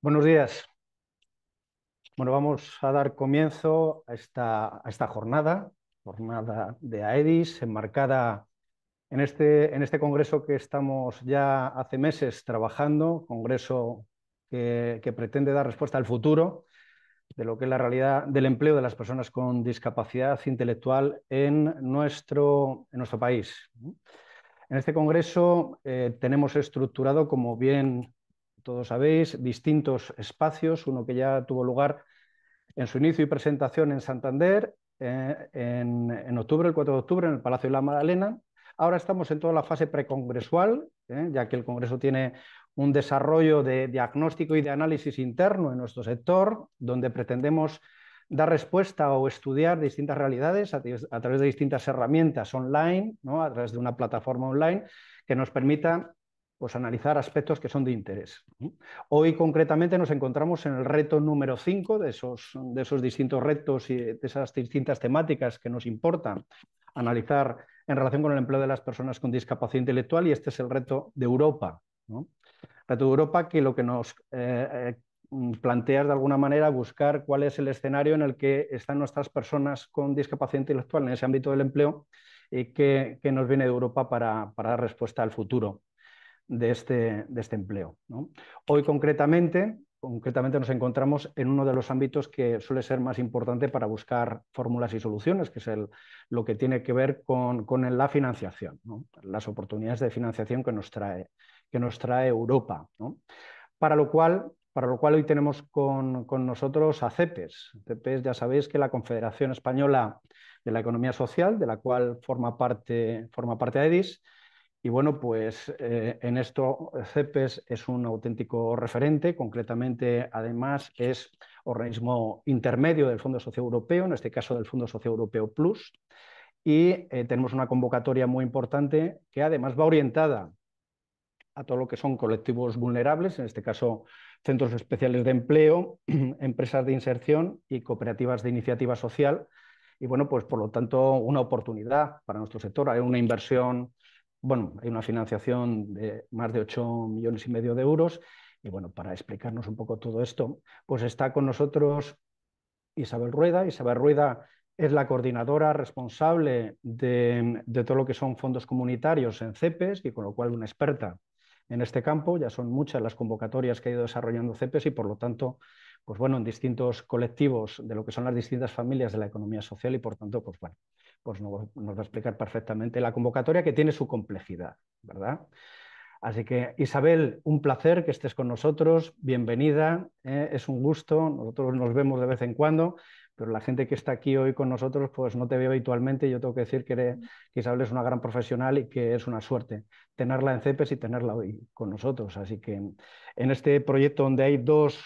Buenos días. Bueno, vamos a dar comienzo a esta jornada de AEDIS, enmarcada en este congreso que estamos ya hace meses trabajando, congreso que pretende dar respuesta al futuro de lo que es la realidad del empleo de las personas con discapacidad intelectual en nuestro país. En este congreso tenemos estructurado, como bien todos sabéis, distintos espacios, uno que ya tuvo lugar en su inicio y presentación en Santander, en octubre, el 4 de octubre, en el Palacio de la Magdalena. Ahora estamos en toda la fase precongresual, ya que el Congreso tiene un desarrollo de diagnóstico y de análisis interno en nuestro sector, donde pretendemos dar respuesta o estudiar distintas realidades a través de distintas herramientas online, ¿no? A través de una plataforma online que nos permita pues, analizar aspectos que son de interés. Hoy concretamente nos encontramos en el reto número 5 de esos distintos retos y de esas distintas temáticas que nos importan analizar en relación con el empleo de las personas con discapacidad intelectual, y este es el reto de Europa, ¿no? Reto de Europa, que lo que nos plantea es de alguna manera buscar cuál es el escenario en el que están nuestras personas con discapacidad intelectual en ese ámbito del empleo y que nos viene de Europa para dar respuesta al futuro de este empleo, ¿no? Hoy concretamente nos encontramos en uno de los ámbitos que suele ser más importante para buscar fórmulas y soluciones, que es lo que tiene que ver con la financiación, ¿no? Las oportunidades de financiación que nos trae Europa, ¿no? Para lo cual hoy tenemos con nosotros a CEPES. CEPES, ya sabéis que la Confederación Española de la Economía Social, de la cual forma parte AEDIS. Y bueno, pues en esto CEPES es un auténtico referente. Concretamente, además, es organismo intermedio del Fondo Social Europeo, en este caso del Fondo Social Europeo Plus. Y tenemos una convocatoria muy importante que además va orientada a todo lo que son colectivos vulnerables, en este caso centros especiales de empleo, empresas de inserción y cooperativas de iniciativa social. Y bueno, pues por lo tanto, una oportunidad para nuestro sector. Hay una inversión, bueno, hay una financiación de más de 8,5 millones de euros. Y bueno, para explicarnos un poco todo esto, pues está con nosotros Isabel Rueda. Isabel Rueda es la coordinadora responsable de todo lo que son fondos comunitarios en CEPES, y con lo cual una experta en este campo. Ya son muchas las convocatorias que ha ido desarrollando CEPES y por lo tanto, pues bueno, en distintos colectivos de lo que son las distintas familias de la economía social, y por tanto, pues bueno, pues nos va a explicar perfectamente la convocatoria, que tiene su complejidad, ¿verdad? Así que, Isabel, un placer que estés con nosotros, bienvenida, es un gusto, nosotros nos vemos de vez en cuando, pero la gente que está aquí hoy con nosotros pues no te ve habitualmente. Yo tengo que decir que Isabel es una gran profesional y que es una suerte tenerla en CEPES y tenerla hoy con nosotros. Así que en este proyecto, donde hay dos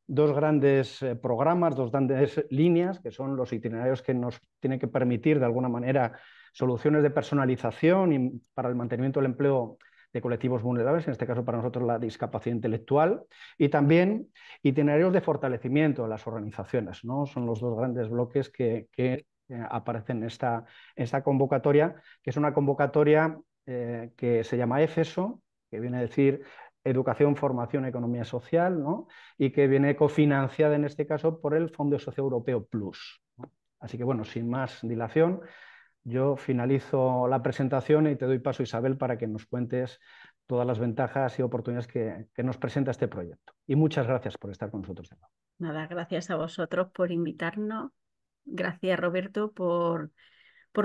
grandes programas, dos grandes líneas, que son los itinerarios que nos tienen que permitir de alguna manera soluciones de personalización y para el mantenimiento del empleo de colectivos vulnerables, en este caso para nosotros la discapacidad intelectual, y también itinerarios de fortalecimiento de las organizaciones, ¿no? Son los dos grandes bloques que aparecen en esta convocatoria, que es una convocatoria que se llama EFESO, que viene a decir Educación, Formación, Economía Social, ¿no? Y que viene cofinanciada en este caso por el Fondo Social Europeo Plus, ¿no? Así que bueno, sin más dilación, yo finalizo la presentación y te doy paso, Isabel, para que nos cuentes todas las ventajas y oportunidades que nos presenta este proyecto. Y muchas gracias por estar con nosotros. Nada, gracias a vosotros por invitarnos. Gracias, Roberto, por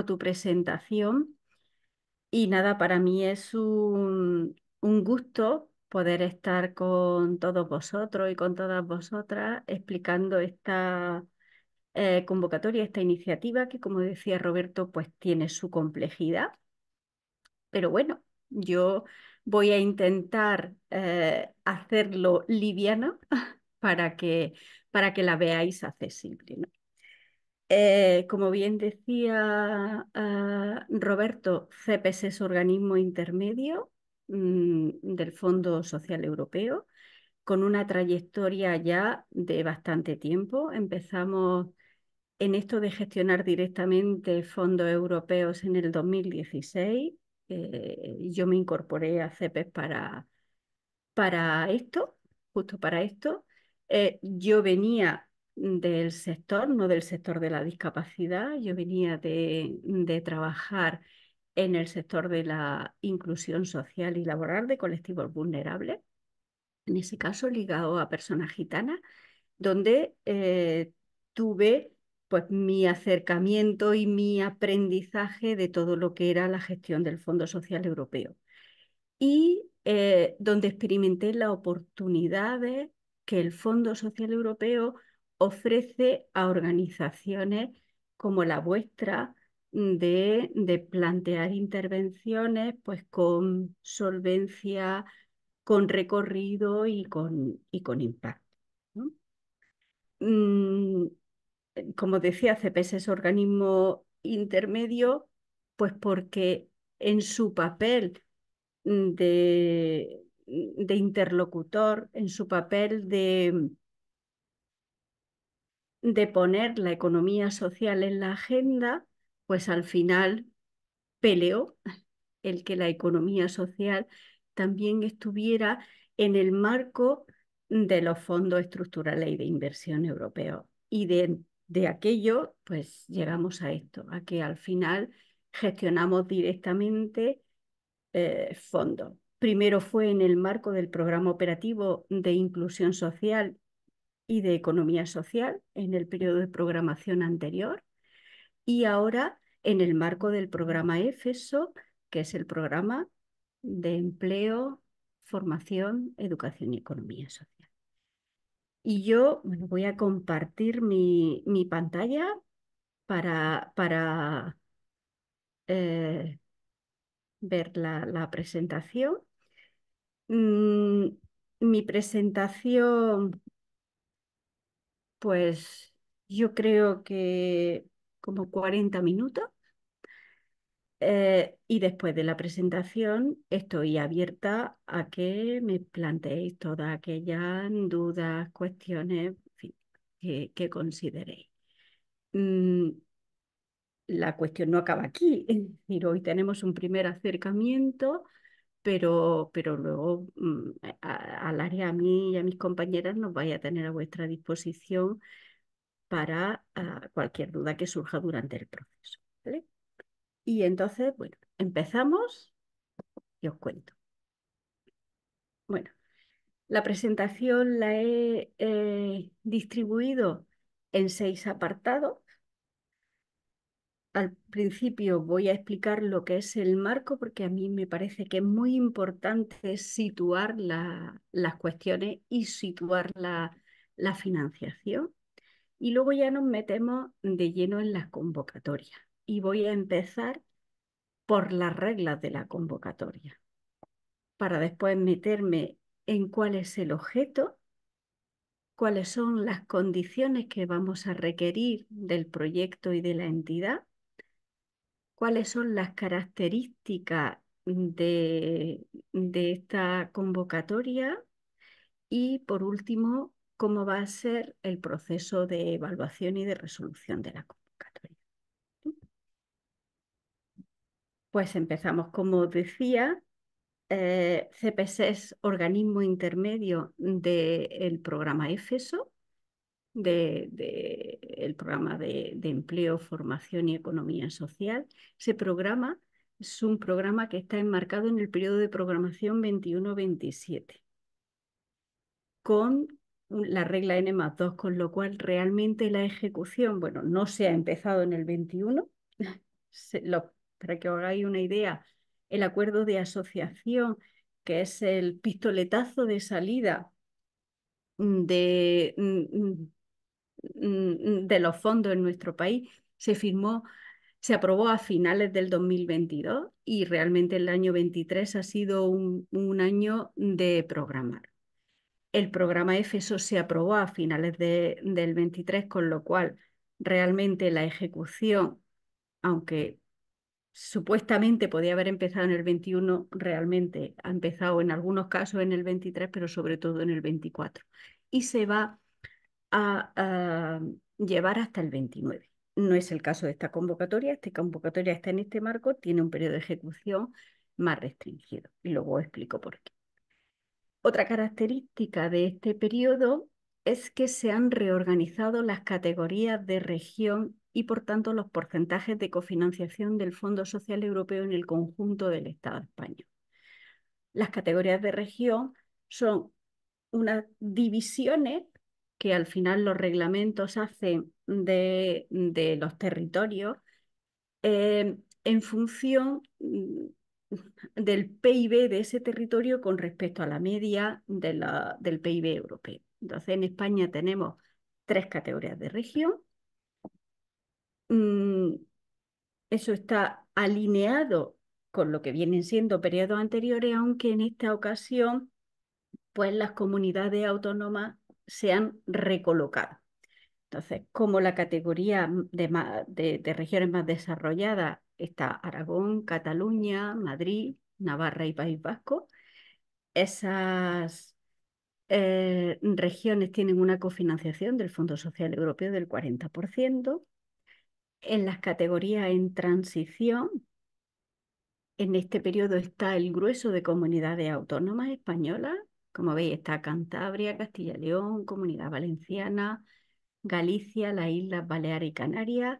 tu presentación. Y nada, para mí es un gusto poder estar con todos vosotros y con todas vosotras explicando esta convocatoria, esta iniciativa que, como decía Roberto, pues tiene su complejidad. Pero bueno, yo voy a intentar hacerlo liviano para que la veáis accesible, ¿no? Como bien decía Roberto, CEPES es organismo intermedio del Fondo Social Europeo, con una trayectoria ya de bastante tiempo. Empezamos en esto de gestionar directamente fondos europeos en el 2016. Yo me incorporé a CEPES para esto. justo para esto. Yo venía del sector, no del sector de la discapacidad, yo venía de trabajar en el sector de la inclusión social y laboral de colectivos vulnerables, en ese caso ligado a personas gitanas, donde tuve pues mi acercamiento y mi aprendizaje de todo lo que era la gestión del Fondo Social Europeo y donde experimenté las oportunidades que el Fondo Social Europeo ofrece a organizaciones como la vuestra de plantear intervenciones pues con solvencia, con recorrido y con impacto, ¿no? Mm, Como decía, CPS es organismo intermedio, pues porque en su papel de interlocutor, en su papel de poner la economía social en la agenda, pues al final peleó el que la economía social también estuviera en el marco de los fondos estructurales y de inversión europeos. Y de aquello, pues llegamos a esto, a que al final gestionamos directamente fondos. Primero fue en el marco del programa operativo de inclusión social y de economía social en el periodo de programación anterior y ahora en el marco del programa EFESO, que es el programa de empleo, formación, educación y economía social. Y yo, bueno, voy a compartir mi pantalla para eh, ver la presentación. Mm, Mi presentación, pues yo creo que como 40 minutos. Y después de la presentación estoy abierta a que me planteéis todas aquellas dudas, cuestiones, en fin, que consideréis. Mm, la cuestión no acaba aquí, es decir, hoy tenemos un primer acercamiento, pero luego al área a mí y a mis compañeras nos vais a tener a vuestra disposición para cualquier duda que surja durante el proceso, ¿vale? Y entonces, bueno, empezamos y os cuento. Bueno, la presentación la he distribuido en 6 apartados. Al principio voy a explicar lo que es el marco, porque a mí me parece que es muy importante situar las cuestiones y situar la financiación. Y luego ya nos metemos de lleno en las convocatorias. Y voy a empezar por las reglas de la convocatoria, para después meterme en cuál es el objeto, cuáles son las condiciones que vamos a requerir del proyecto y de la entidad, cuáles son las características de esta convocatoria y, por último, cómo va a ser el proceso de evaluación y de resolución de la convocatoria. Pues empezamos, como decía, CPS es organismo intermedio del programa EFESO, el programa de empleo, formación y economía social. Ese programa es un programa que está enmarcado en el periodo de programación 21-27, con la regla N+2, con lo cual realmente la ejecución, bueno, no se ha empezado en el 21. Para que os hagáis una idea, el acuerdo de asociación, que es el pistoletazo de salida de, de los fondos en nuestro país, se aprobó a finales del 2022 y realmente el año 23 ha sido un año de programar. El programa EFESO se aprobó a finales del 23, con lo cual realmente la ejecución, aunque supuestamente podía haber empezado en el 21, realmente ha empezado en algunos casos en el 23, pero sobre todo en el 24. Y se va a llevar hasta el 29. No es el caso de esta convocatoria. Esta convocatoria está en este marco, tiene un periodo de ejecución más restringido. Y luego explico por qué. Otra característica de este periodo es que se han reorganizado las categorías de región y, por tanto, los porcentajes de cofinanciación del Fondo Social Europeo en el conjunto del Estado español. Las categorías de región son unas divisiones que al final los reglamentos hacen de los territorios en función del PIB de ese territorio con respecto a la media del PIB europeo. Entonces, en España tenemos 3 categorías de región. Eso está alineado con lo que vienen siendo periodos anteriores, aunque en esta ocasión, pues las comunidades autónomas se han recolocado. Entonces, como la categoría de regiones más desarrolladas está Aragón, Cataluña, Madrid, Navarra y País Vasco, esas regiones tienen una cofinanciación del Fondo Social Europeo del 40%. En las categorías en transición, en este periodo está el grueso de comunidades autónomas españolas. Como veis, está Cantabria, Castilla y León, Comunidad Valenciana, Galicia, las Islas Baleares y Canarias,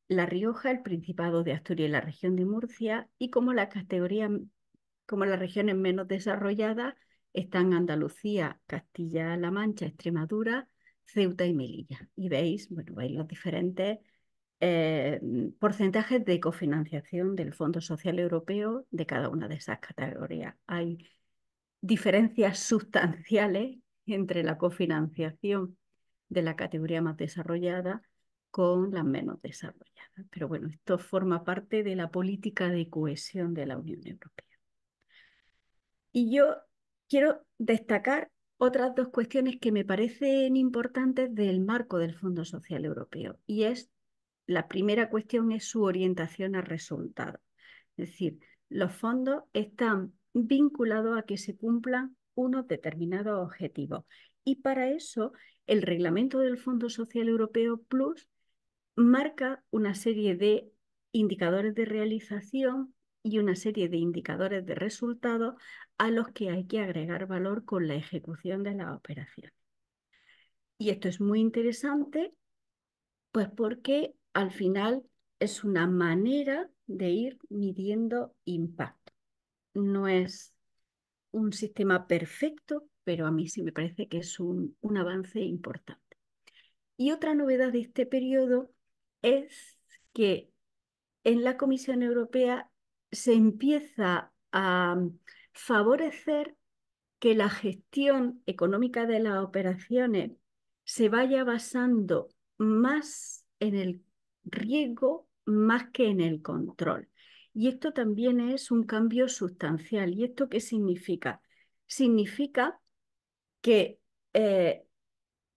La Rioja, el Principado de Asturias y la región de Murcia, y como las regiones menos desarrolladas están Andalucía, Castilla-La Mancha, Extremadura, Ceuta y Melilla. Y veis los diferentes eh, porcentajes de cofinanciación del Fondo Social Europeo de cada una de esas categorías. Hay diferencias sustanciales entre la cofinanciación de la categoría más desarrollada con las menos desarrolladas. Pero bueno, esto forma parte de la política de cohesión de la Unión Europea. Y yo quiero destacar otras 2 cuestiones que me parecen importantes del marco del Fondo Social Europeo. Y la primera cuestión es su orientación a resultados. Es decir, los fondos están vinculados a que se cumplan unos determinados objetivos. Y para eso, el reglamento del Fondo Social Europeo Plus marca una serie de indicadores de realización y una serie de indicadores de resultados a los que hay que agregar valor con la ejecución de la operación. Y esto es muy interesante, pues porque al final es una manera de ir midiendo impacto. No es un sistema perfecto, pero a mí sí me parece que es un avance importante. Y otra novedad de este periodo es que en la Comisión Europea se empieza a favorecer que la gestión económica de las operaciones se vaya basando más en el riesgo más que en el control. Y esto también es un cambio sustancial. ¿Y esto qué significa? Significa que eh,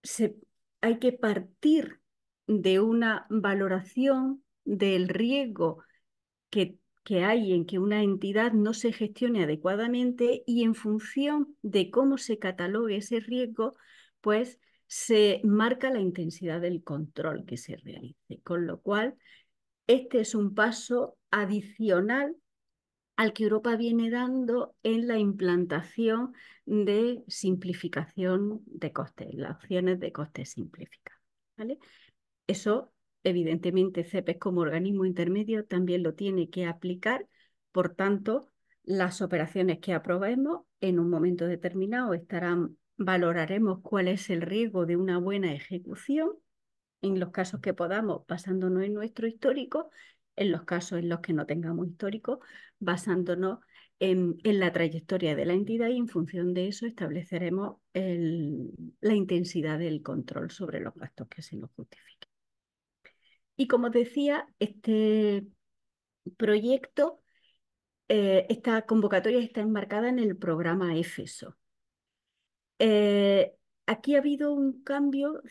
se, hay que partir de una valoración del riesgo que hay en que una entidad no se gestione adecuadamente y en función de cómo se catalogue ese riesgo, pues se marca la intensidad del control que se realice. Con lo cual, este es un paso adicional al que Europa viene dando en la implantación de simplificación de costes, las opciones de costes simplificados. ¿Vale? Eso, evidentemente, CEPES como organismo intermedio también lo tiene que aplicar. Por tanto, las operaciones que aprobemos en un momento determinado valoraremos cuál es el riesgo de una buena ejecución en los casos que podamos, basándonos en nuestro histórico, en los casos en los que no tengamos histórico, basándonos en la trayectoria de la entidad y en función de eso estableceremos la intensidad del control sobre los gastos que se nos justifiquen. Y como decía, este proyecto, esta convocatoria está enmarcada en el programa EFESO. Aquí ha habido un cambio.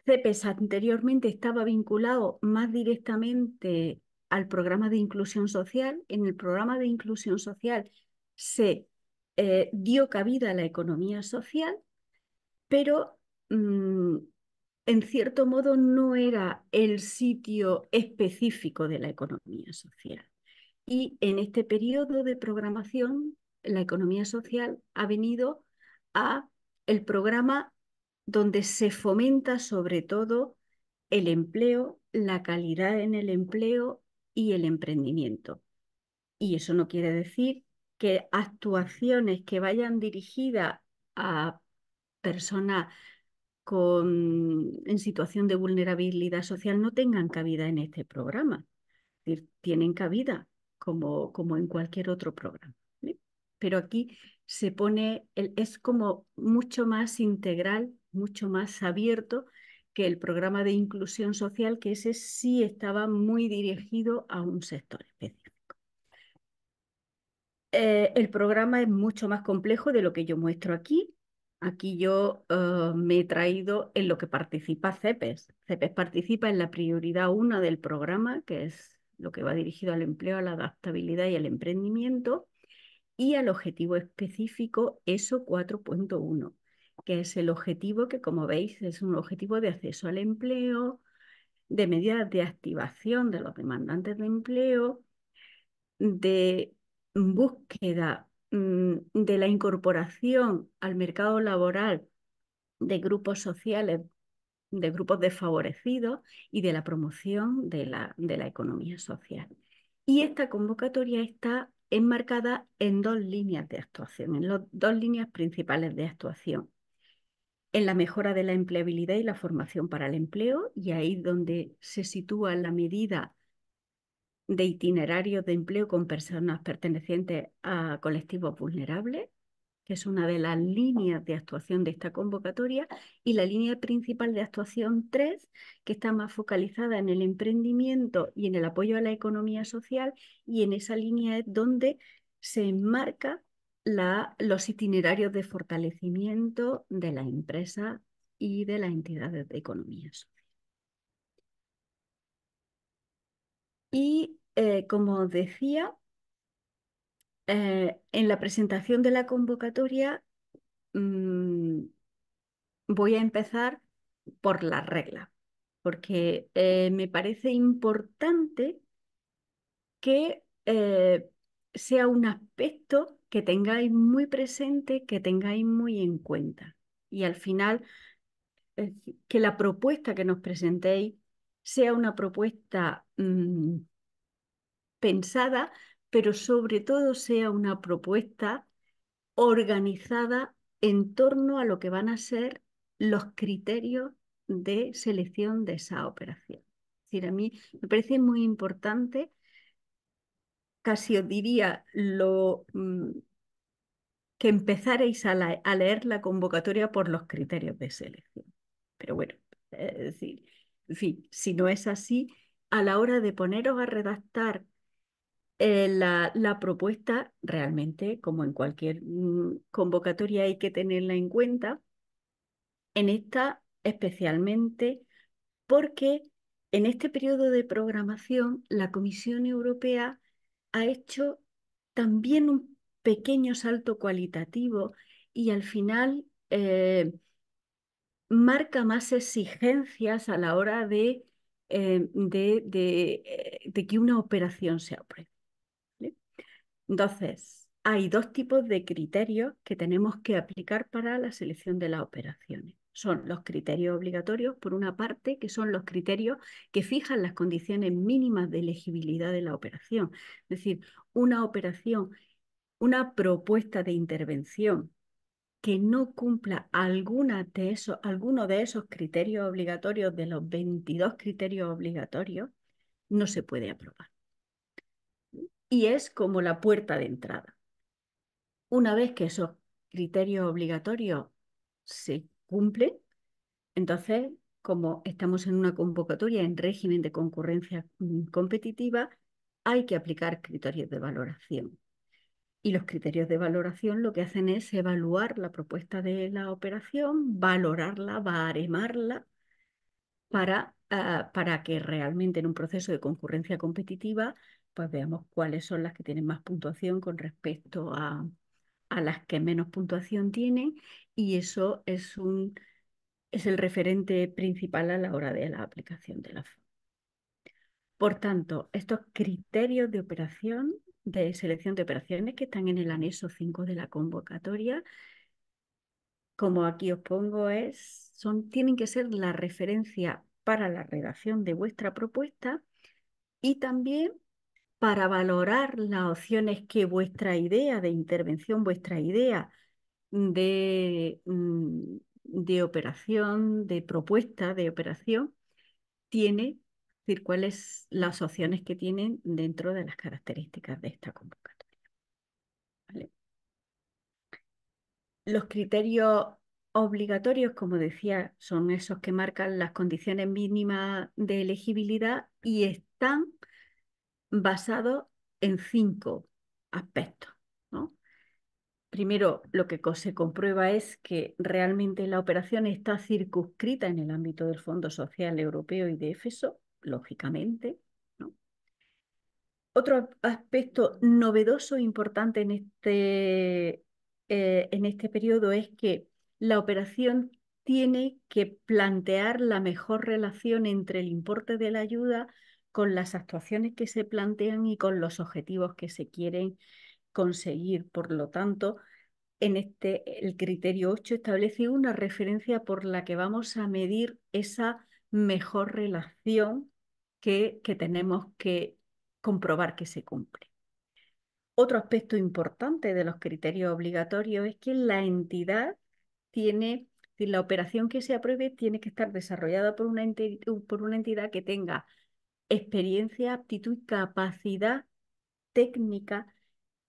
CEPES anteriormente estaba vinculado más directamente al programa de inclusión social. En el programa de inclusión social se dio cabida a la economía social, pero en cierto modo no era el sitio específico de la economía social. Y en este periodo de programación la economía social ha venido a el programa donde se fomenta sobre todo el empleo, la calidad en el empleo y el emprendimiento. Y eso no quiere decir que actuaciones que vayan dirigidas a personas en situación de vulnerabilidad social no tengan cabida en este programa. Es decir, tienen cabida como en cualquier otro programa, ¿vale? Pero aquí se pone, es como mucho más integral, mucho más abierto que el programa de inclusión social, que ese sí estaba muy dirigido a un sector específico. El programa es mucho más complejo de lo que yo muestro aquí. Aquí yo me he traído en lo que participa CEPES. CEPES participa en la prioridad 1 del programa, que es lo que va dirigido al empleo, a la adaptabilidad y al emprendimiento, y al objetivo específico ESO 4.1, que es el objetivo que, como veis, es un objetivo de acceso al empleo, de medidas de activación de los demandantes de empleo, de búsqueda de la incorporación al mercado laboral de grupos sociales, de grupos desfavorecidos y de la promoción de la economía social. Y esta convocatoria está enmarcada en dos líneas de actuación, en las dos líneas principales de actuación. En la mejora de la empleabilidad y la formación para el empleo, y ahí donde se sitúa la medida de itinerarios de empleo con personas pertenecientes a colectivos vulnerables, que es una de las líneas de actuación de esta convocatoria, y la línea principal de actuación 3, que está más focalizada en el emprendimiento y en el apoyo a la economía social, y en esa línea es donde se enmarca los itinerarios de fortalecimiento de las empresas y de las entidades de economía social. Y como os decía, en la presentación de la convocatoria mm, voy a empezar por las reglas, porque me parece importante que sea un aspecto que tengáis muy presente, que tengáis muy en cuenta. Y al final, que la propuesta que nos presentéis sea una propuesta pensada, pero sobre todo sea una propuesta organizada en torno a lo que van a ser los criterios de selección de esa operación. Es decir, a mí me parece muy importante, casi os diría, que empezarais a leer la convocatoria por los criterios de selección. Pero bueno, es decir, en fin, si no es así, a la hora de poneros a redactar la propuesta, realmente, como en cualquier convocatoria, hay que tenerla en cuenta, en esta especialmente porque en este periodo de programación la Comisión Europea ha hecho también un pequeño salto cualitativo y al final marca más exigencias a la hora de que una operación se apruebe, ¿vale? Entonces, hay dos tipos de criterios que tenemos que aplicar para la selección de las operaciones. Son los criterios obligatorios, por una parte, que son los criterios que fijan las condiciones mínimas de elegibilidad de la operación. Es decir, una operación, una propuesta de intervención que no cumpla alguno de esos criterios obligatorios, de los 22 criterios obligatorios, no se puede aprobar. Y es como la puerta de entrada. Una vez que esos criterios obligatorios se cumplen, entonces, como estamos en una convocatoria en régimen de concurrencia competitiva, hay que aplicar criterios de valoración. Y los criterios de valoración lo que hacen es evaluar la propuesta de la operación, valorarla, baremarla, para que realmente en un proceso de concurrencia competitiva, pues veamos cuáles son las que tienen más puntuación con respecto a las que menos puntuación tienen, y eso es el referente principal a la hora de la aplicación de la FA. Por tanto, estos criterios de operación de selección de operaciones que están en el anexo 5 de la convocatoria. Como aquí os pongo, tienen que ser la referencia para la redacción de vuestra propuesta y también para valorar las opciones que vuestra idea de intervención, vuestra idea de, de operación, de propuesta de operación, tiene, es decir, cuáles las opciones que tienen dentro de las características de esta convocatoria. ¿Vale? Los criterios obligatorios, como decía, son esos que marcan las condiciones mínimas de elegibilidad y están basados en 5 aspectos, ¿no? Primero, lo que se comprueba es que realmente la operación está circunscrita en el ámbito del Fondo Social Europeo y de Éfeso, lógicamente, ¿no? Otro aspecto novedoso e importante en este periodo es que la operación tiene que plantear la mejor relación entre el importe de la ayuda con las actuaciones que se plantean y con los objetivos que se quieren conseguir. Por lo tanto, el criterio 8 establece una referencia por la que vamos a medir esa mejor relación que tenemos que comprobar que se cumple. Otro aspecto importante de los criterios obligatorios es que la entidad tiene, si la operación que se apruebe tiene que estar desarrollada por una entidad que tenga experiencia, aptitud y capacidad técnica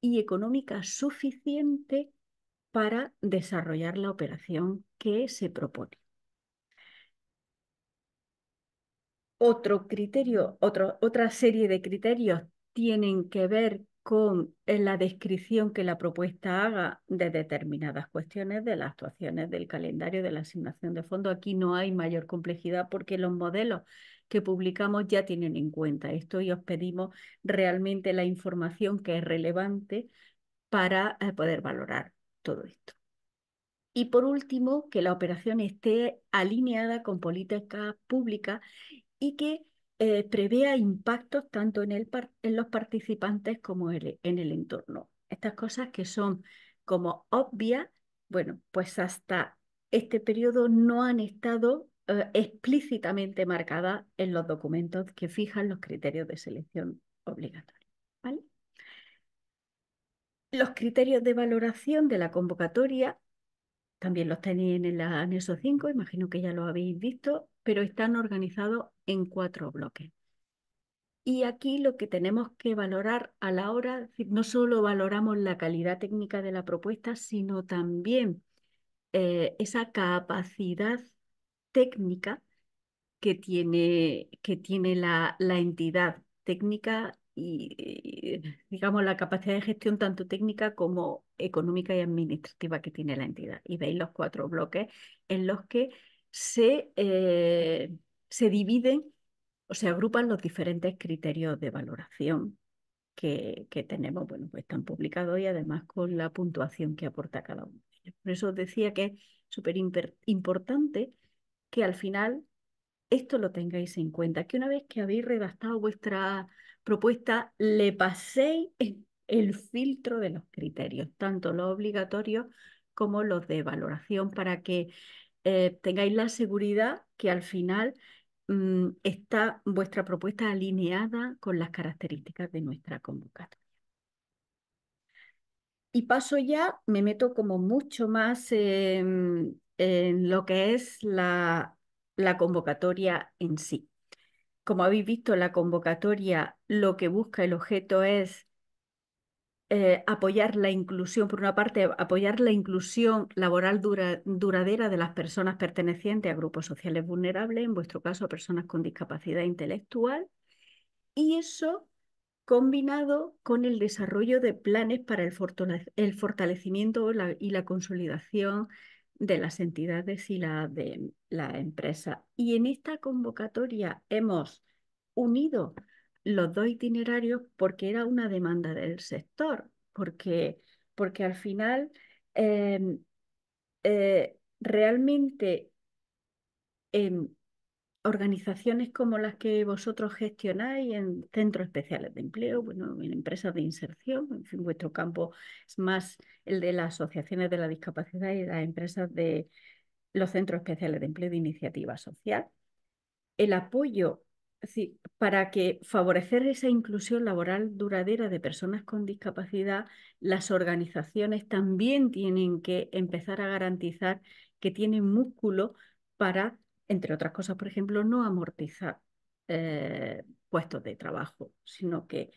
y económica suficiente para desarrollar la operación que se propone. Otra serie de criterios tienen que ver con la descripción que la propuesta haga de determinadas cuestiones de las actuaciones del calendario de la asignación de fondos. Aquí no hay mayor complejidad porque los modelos que publicamos ya tienen en cuenta esto y os pedimos realmente la información que es relevante para poder valorar todo esto. Y por último, que la operación esté alineada con políticas públicas y que prevea impactos tanto en los participantes como en el entorno. Estas cosas que son como obvias, bueno, pues hasta este periodo no han estado explícitamente marcadas en los documentos que fijan los criterios de selección obligatorios. ¿Vale? Los criterios de valoración de la convocatoria también los tenéis en el anexo 5, imagino que ya lo habéis visto, pero están organizados en 4 bloques. Y aquí lo que tenemos que valorar a la hora, es decir, no solo valoramos la calidad técnica de la propuesta, sino también esa capacidad técnica que tiene la entidad técnica y, digamos, la capacidad de gestión tanto técnica como económica y administrativa que tiene la entidad. Y veis los 4 bloques en los que se dividen o se agrupan los diferentes criterios de valoración que tenemos. Bueno, pues están publicados y además con la puntuación que aporta cada uno de ellos. Por eso os decía que es súper importante que al final esto lo tengáis en cuenta, que una vez que habéis redactado vuestra propuesta, le paséis el filtro de los criterios, tanto los obligatorios como los de valoración, para que tengáis la seguridad que al final está vuestra propuesta alineada con las características de nuestra convocatoria. Y paso ya, me meto como mucho más en lo que es la convocatoria en sí. Como habéis visto, la convocatoria lo que busca el objeto es apoyar la inclusión, por una parte, apoyar la inclusión laboral duradera de las personas pertenecientes a grupos sociales vulnerables, en vuestro caso, personas con discapacidad intelectual, y eso combinado con el desarrollo de planes para el fortalecimiento y la consolidación de las entidades y de la empresa. Y en esta convocatoria hemos unido los 2 itinerarios porque era una demanda del sector, porque al final realmente organizaciones como las que vosotros gestionáis en centros especiales de empleo, bueno, en empresas de inserción, en fin, vuestro campo es más el de las asociaciones de la discapacidad y las empresas de los centros especiales de empleo de iniciativa social. El apoyo, es decir, para que favorecer esa inclusión laboral duradera de personas con discapacidad, las organizaciones también tienen que empezar a garantizar que tienen músculo para, entre otras cosas, por ejemplo, no amortizar puestos de trabajo, sino que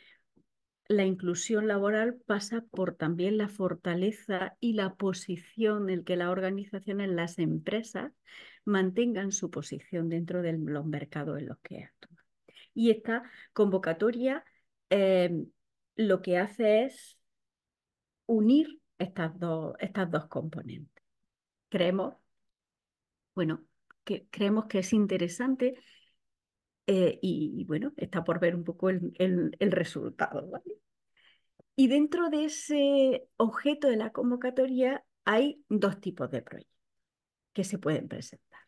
la inclusión laboral pasa por también la fortaleza y la posición en que las organizaciones, las empresas, mantengan su posición dentro de los mercados en los que actúan. Y esta convocatoria eh, lo que hace es unir estas dos componentes. Creemos, bueno, que creemos que es interesante y, bueno, está por ver un poco el resultado, ¿vale? Y dentro de ese objeto de la convocatoria hay dos tipos de proyectos que se pueden presentar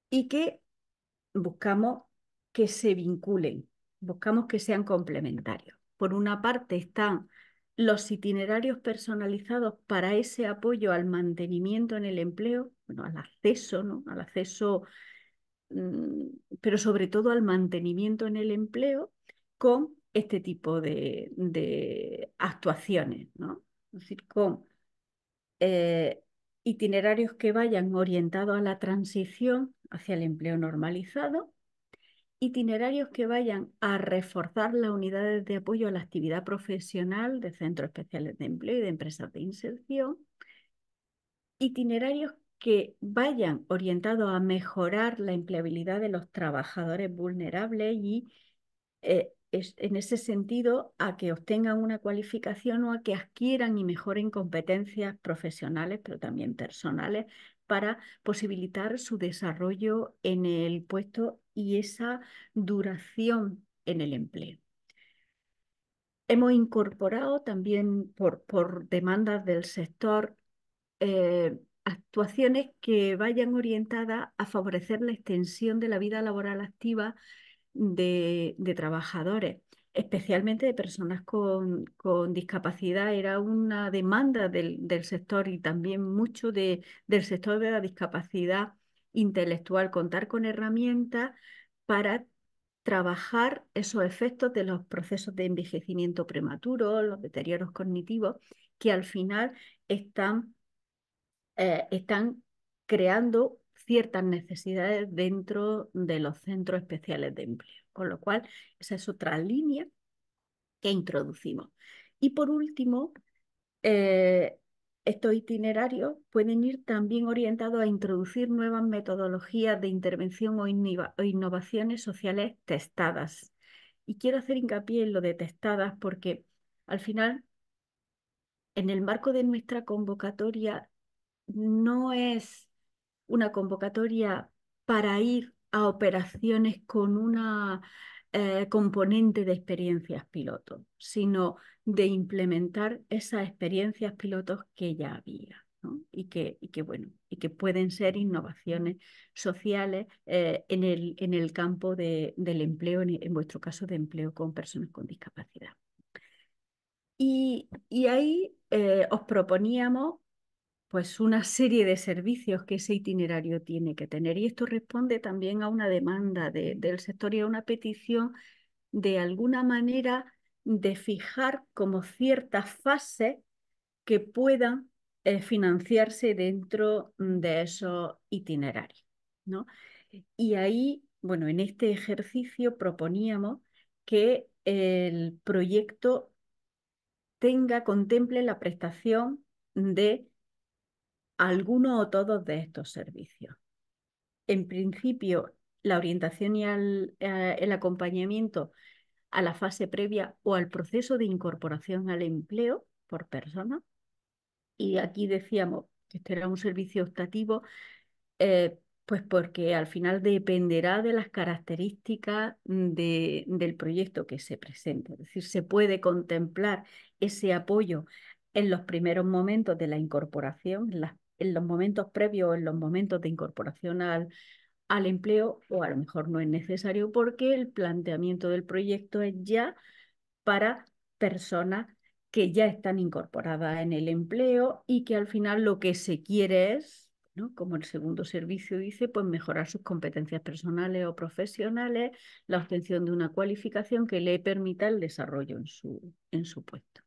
y que buscamos que se vinculen, buscamos que sean complementarios. Por una parte están los itinerarios personalizados para ese apoyo al mantenimiento en el empleo, bueno, al acceso, ¿no? Al acceso, mm, pero sobre todo al mantenimiento en el empleo con este tipo de actuaciones, ¿no? Es decir, con eh, itinerarios que vayan orientados a la transición hacia el empleo normalizado, itinerarios que vayan a reforzar las unidades de apoyo a la actividad profesional de centros especiales de empleo y de empresas de inserción, itinerarios que vayan orientados a mejorar la empleabilidad de los trabajadores vulnerables y en ese sentido a que obtengan una cualificación o a que adquieran y mejoren competencias profesionales, pero también personales, para posibilitar su desarrollo en el puesto y esa duración en el empleo. Hemos incorporado también por demandas del sector actuaciones que vayan orientadas a favorecer la extensión de la vida laboral activa de trabajadores, especialmente de personas con discapacidad. Era una demanda del sector y también mucho del sector de la discapacidad intelectual, contar con herramientas para trabajar esos efectos de los procesos de envejecimiento prematuro, los deterioros cognitivos, que al final están creando ciertas necesidades dentro de los centros especiales de empleo. Con lo cual, esa es otra línea que introducimos. Y por último, eh, estos itinerarios pueden ir también orientados a introducir nuevas metodologías de intervención o innovaciones sociales testadas. Y quiero hacer hincapié en lo de testadas porque al final, en el marco de nuestra convocatoria, no es una convocatoria para ir a operaciones con una componente de experiencias pilotos, sino de implementar esas experiencias pilotos que ya había, ¿no? Bueno, y que pueden ser innovaciones sociales en el campo del empleo, en vuestro caso de empleo con personas con discapacidad. Y ahí os proponíamos pues una serie de servicios que ese itinerario tiene que tener. Y esto responde también a una demanda del sector y a una petición de alguna manera de fijar como ciertas fases que puedan financiarse dentro de esos itinerarios, ¿no? Y ahí, bueno, en este ejercicio proponíamos que el proyecto contemple la prestación de alguno o todos de estos servicios. En principio, la orientación y el acompañamiento a la fase previa o al proceso de incorporación al empleo por persona. Y aquí decíamos que este era un servicio optativo, pues porque al final dependerá de las características del proyecto que se presente. Es decir, se puede contemplar ese apoyo en los primeros momentos de la incorporación, en los momentos previos o en los momentos de incorporación al empleo, o a lo mejor no es necesario porque el planteamiento del proyecto es ya para personas que ya están incorporadas en el empleo y que al final lo que se quiere es, ¿no? Como el segundo servicio dice, pues mejorar sus competencias personales o profesionales, la obtención de una cualificación que le permita el desarrollo en su puesto.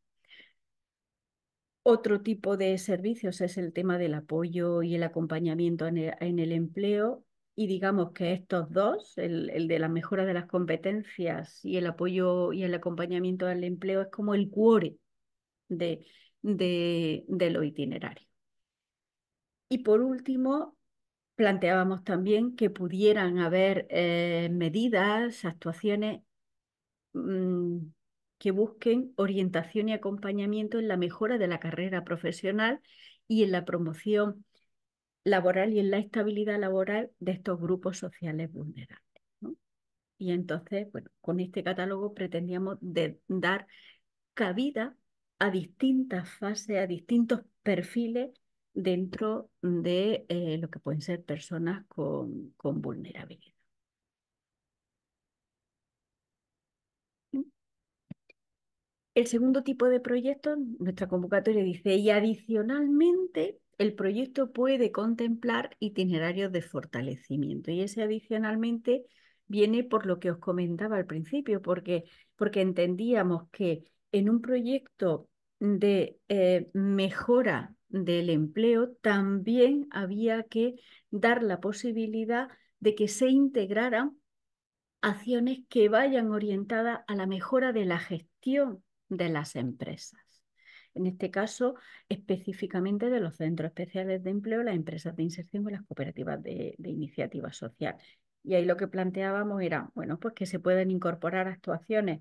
Otro tipo de servicios es el tema del apoyo y el acompañamiento en el empleo. Y digamos que estos dos, el de la mejora de las competencias y el apoyo y el acompañamiento al empleo, es como el cuore de, de lo itinerario. Y por último, planteábamos también que pudieran haber medidas, actuaciones mm, que busquen orientación y acompañamiento en la mejora de la carrera profesional y en la promoción laboral y en la estabilidad laboral de estos grupos sociales vulnerables, ¿no? Y entonces, bueno, con este catálogo pretendíamos dar cabida a distintas fases, a distintos perfiles dentro de lo que pueden ser personas con vulnerabilidad. El segundo tipo de proyecto, nuestra convocatoria dice, y adicionalmente el proyecto puede contemplar itinerarios de fortalecimiento. Y ese adicionalmente viene por lo que os comentaba al principio, porque entendíamos que en un proyecto de mejora del empleo también había que dar la posibilidad de que se integraran acciones que vayan orientadas a la mejora de la gestión de las empresas. En este caso, específicamente de los centros especiales de empleo, las empresas de inserción y las cooperativas de iniciativa social. Y ahí lo que planteábamos era, bueno, pues que se pueden incorporar actuaciones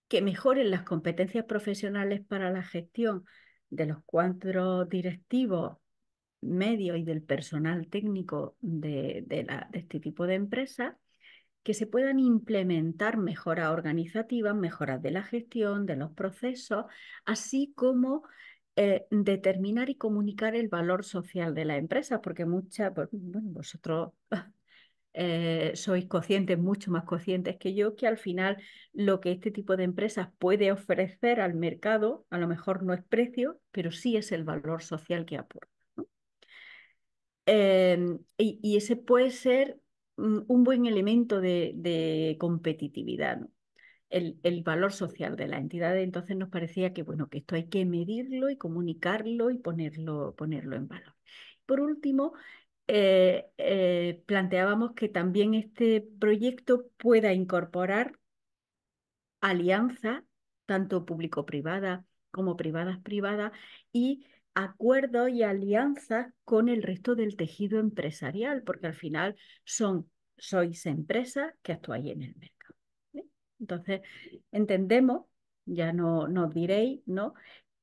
que mejoren las competencias profesionales para la gestión de los cuadros directivos medios y del personal técnico de este tipo de empresas, que se puedan implementar mejoras organizativas, mejoras de la gestión, de los procesos, así como determinar y comunicar el valor social de la empresa, porque muchas, bueno, vosotros sois conscientes, mucho más conscientes que yo, que al final lo que este tipo de empresas puede ofrecer al mercado, a lo mejor no es precio, pero sí es el valor social que aporta, ¿no? Y ese puede ser un buen elemento de competitividad, ¿no? El valor social de la entidad. Entonces nos parecía que, bueno, que esto hay que medirlo y comunicarlo y ponerlo en valor. Por último, planteábamos que también este proyecto pueda incorporar alianzas, tanto público-privada como privadas-privadas, y acuerdos y alianzas con el resto del tejido empresarial, porque al final sois empresas que actuáis en el mercado, ¿eh? Entonces, entendemos, ya no nos diréis, ¿no?,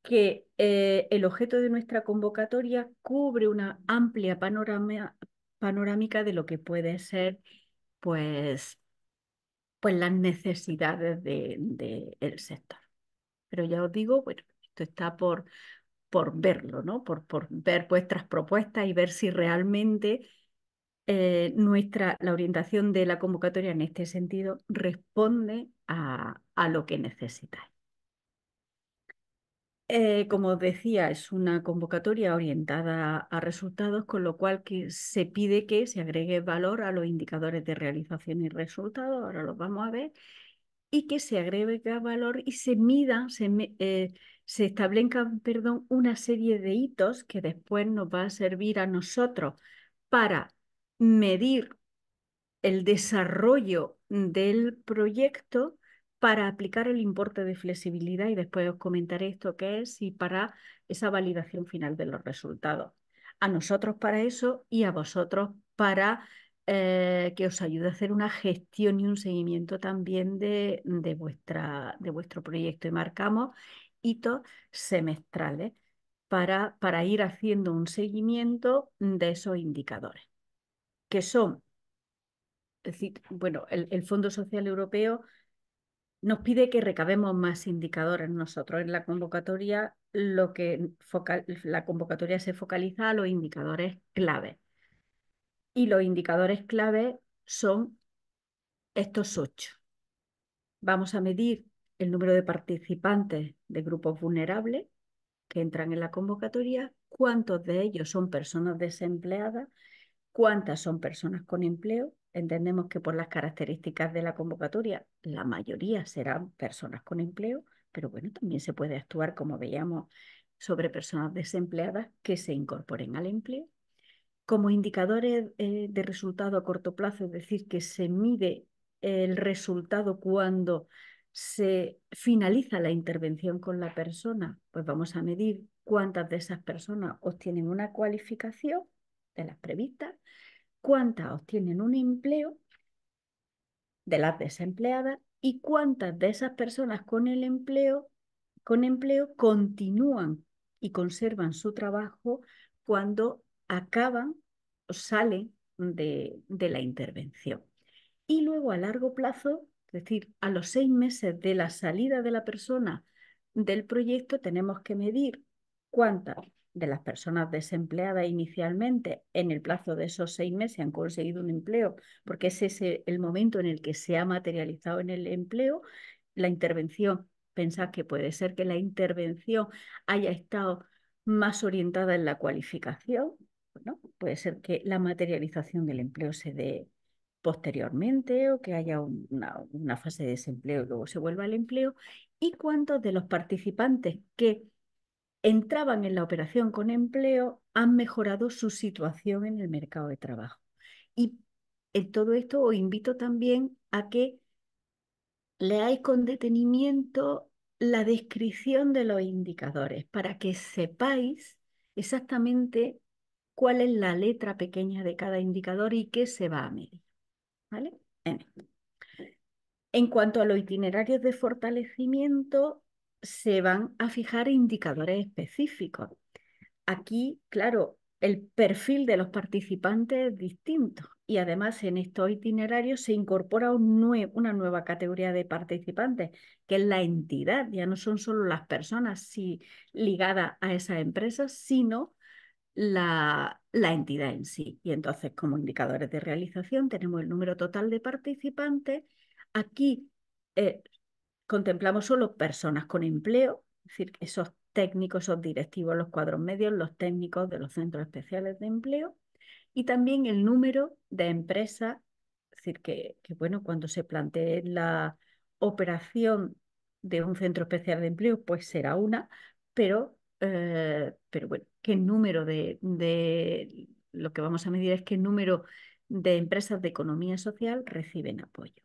que el objeto de nuestra convocatoria cubre una amplia panorámica de lo que puede ser, pues, pues las necesidades del sector. Pero ya os digo, bueno, esto está por verlo, ¿no? Por ver vuestras propuestas y ver si realmente la orientación de la convocatoria en este sentido responde a lo que necesitáis. Como os decía, es una convocatoria orientada a resultados, con lo cual que se pide que se agregue valor a los indicadores de realización y resultados, ahora los vamos a ver, y que se agregue valor y se mida, se establezcan, perdón, una serie de hitos que después nos va a servir a nosotros para medir el desarrollo del proyecto, para aplicar el importe de flexibilidad, y después os comentaré esto qué es, y para esa validación final de los resultados. A nosotros para eso y a vosotros para que os ayude a hacer una gestión y un seguimiento también de vuestro proyecto. Y marcamos hitos semestrales para ir haciendo un seguimiento de esos indicadores, que son, es decir, bueno, el Fondo Social Europeo nos pide que recabemos más indicadores. Nosotros en la convocatoria, la convocatoria se focaliza a los indicadores clave. Y los indicadores clave son estos 8. Vamos a medir el número de participantes de grupos vulnerables que entran en la convocatoria, cuántos de ellos son personas desempleadas, cuántas son personas con empleo. Entendemos que por las características de la convocatoria, la mayoría serán personas con empleo, pero bueno, también se puede actuar, como veíamos, sobre personas desempleadas que se incorporen al empleo. Como indicadores de resultado a corto plazo, es decir, que se mide el resultado cuando se finaliza la intervención con la persona, pues vamos a medir cuántas de esas personas obtienen una cualificación de las previstas, cuántas obtienen un empleo de las desempleadas y cuántas de esas personas con empleo continúan y conservan su trabajo cuando acaban o salen de la intervención. Y luego a largo plazo, es decir, a los 6 meses de la salida de la persona del proyecto, tenemos que medir cuántas de las personas desempleadas inicialmente en el plazo de esos 6 meses han conseguido un empleo, porque es ese el momento en el que se ha materializado en el empleo la intervención. Pensad que puede ser que la intervención haya estado más orientada en la cualificación. Bueno, puede ser que la materialización del empleo se dé posteriormente o que haya una fase de desempleo y luego se vuelva al empleo. ¿Y cuántos de los participantes que entraban en la operación con empleo han mejorado su situación en el mercado de trabajo? Y en todo esto os invito también a que leáis con detenimiento la descripción de los indicadores para que sepáis exactamente cuál es la letra pequeña de cada indicador y qué se va a medir. ¿Vale? En cuanto a los itinerarios de fortalecimiento, se van a fijar indicadores específicos. Aquí, claro, el perfil de los participantes es distinto y además en estos itinerarios se incorpora una nueva categoría de participantes, que es la entidad. Ya no son solo las personas ligadas a esas empresas, sino la entidad en sí. Y entonces, como indicadores de realización, tenemos el número total de participantes. Aquí eh, contemplamos solo personas con empleo, es decir, esos técnicos, esos directivos, los cuadros medios, los técnicos de los centros especiales de empleo, y también el número de empresas, es decir, bueno, cuando se plantee la operación de un centro especial de empleo, pues será una, pero bueno, qué número lo que vamos a medir es qué número de empresas de economía social reciben apoyo.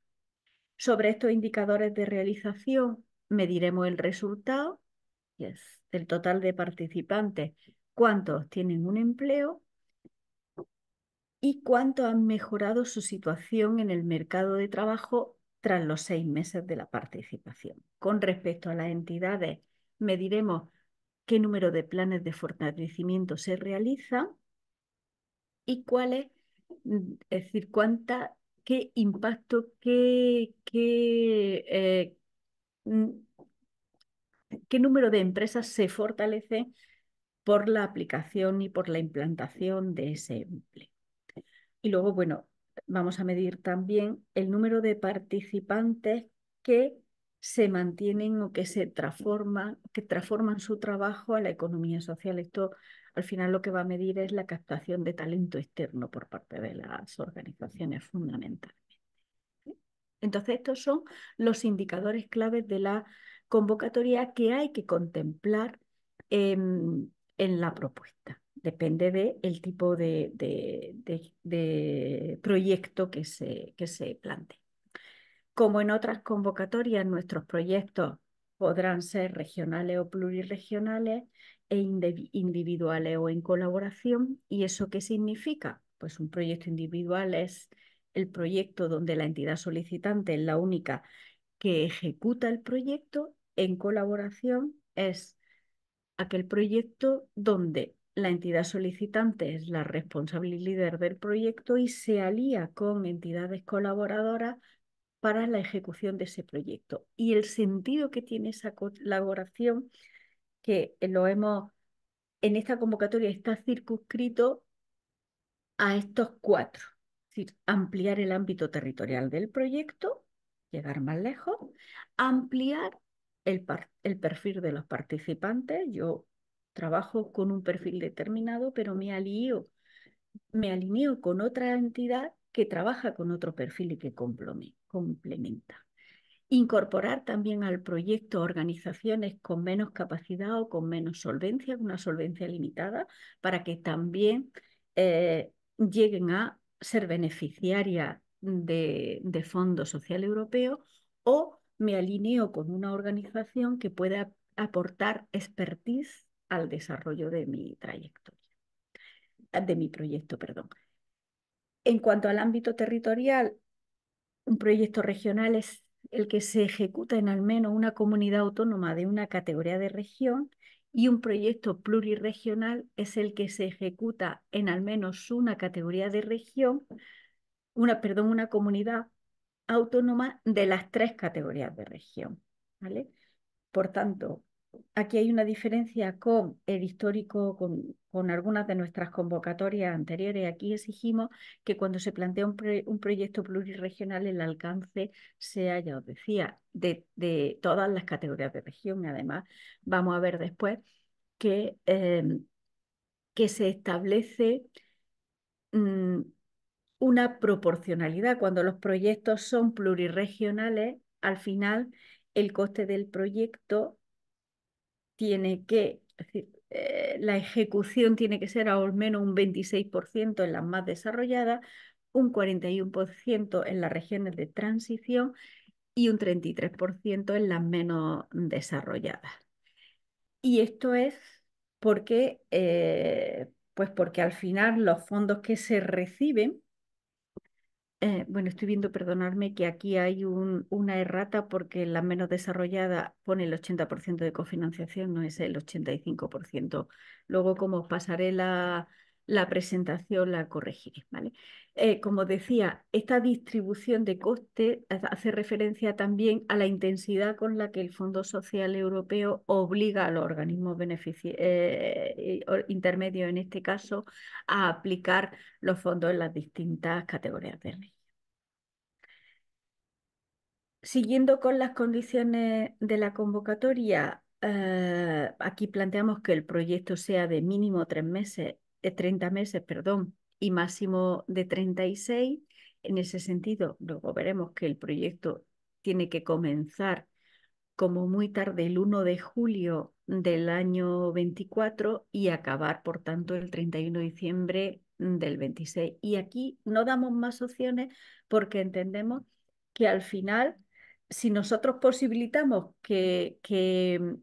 Sobre estos indicadores de realización mediremos el resultado, que es el total de participantes, cuántos tienen un empleo y cuánto han mejorado su situación en el mercado de trabajo tras los 6 meses de la participación. Con respecto a las entidades, mediremos qué número de planes de fortalecimiento se realizan y cuáles, es decir, qué impacto, mm, qué número de empresas se fortalece por la aplicación y por la implantación de ese empleo. Y luego, bueno, vamos a medir también el número de participantes que se mantienen o que transforman su trabajo a la economía social. Esto al final lo que va a medir es la captación de talento externo por parte de las organizaciones fundamentales. Entonces, estos son los indicadores claves de la convocatoria que hay que contemplar en la propuesta. Depende del tipo de proyecto que se plantee. Como en otras convocatorias, nuestros proyectos podrán ser regionales o pluriregionales e individuales o en colaboración. ¿Y eso qué significa? Pues un proyecto individual es el proyecto donde la entidad solicitante es la única que ejecuta el proyecto. En colaboración es aquel proyecto donde la entidad solicitante es la responsable y líder del proyecto y se alía con entidades colaboradoras para la ejecución de ese proyecto. Y el sentido que tiene esa colaboración, que en esta convocatoria está circunscrito a estos cuatro. Es decir, ampliar el ámbito territorial del proyecto, llegar más lejos, ampliar el perfil de los participantes. Yo trabajo con un perfil determinado, pero me alineo con otra entidad que trabaja con otro perfil y que complementa. Incorporar también al proyecto organizaciones con menos capacidad o con menos solvencia, con una solvencia limitada, para que también lleguen a ser beneficiarias de fondos social europeo, o me alineo con una organización que pueda aportar expertise al desarrollo de mi trayectoria, de mi proyecto, perdón. En cuanto al ámbito territorial, un proyecto regional es el que se ejecuta en al menos una comunidad autónoma de una categoría de región, y un proyecto plurirregional es el que se ejecuta en al menos una categoría de región, una comunidad autónoma de las tres categorías de región, ¿vale? Por tanto, aquí hay una diferencia con el histórico, con algunas de nuestras convocatorias anteriores. Aquí exigimos que cuando se plantea un proyecto plurirregional, el alcance sea, ya os decía, de todas las categorías de región. Además, vamos a ver después que, que se establece mm, una proporcionalidad. Cuando los proyectos son plurirregionales, al final el coste del proyecto tiene que, es decir, la ejecución tiene que ser al menos un 26% en las más desarrolladas, un 41% en las regiones de transición y un 33% en las menos desarrolladas. Y esto es porque, pues porque al final los fondos que se reciben, bueno, estoy viendo, perdonadme, que aquí hay una errata, porque la menos desarrollada pone el 80% de cofinanciación, no es el 85%. Luego, como os pasaré la presentación, la corregiré, ¿vale? Como decía, esta distribución de coste hace referencia también a la intensidad con la que el Fondo Social Europeo obliga a los organismos intermedios, en este caso, a aplicar los fondos en las distintas categorías de riesgo. Siguiendo con las condiciones de la convocatoria, aquí planteamos que el proyecto sea de mínimo 30 meses, perdón, y máximo de 36. En ese sentido, luego veremos que el proyecto tiene que comenzar como muy tarde el 1 de julio del año 24 y acabar, por tanto, el 31 de diciembre del 26. Y aquí no damos más opciones, porque entendemos que al final, si nosotros posibilitamos que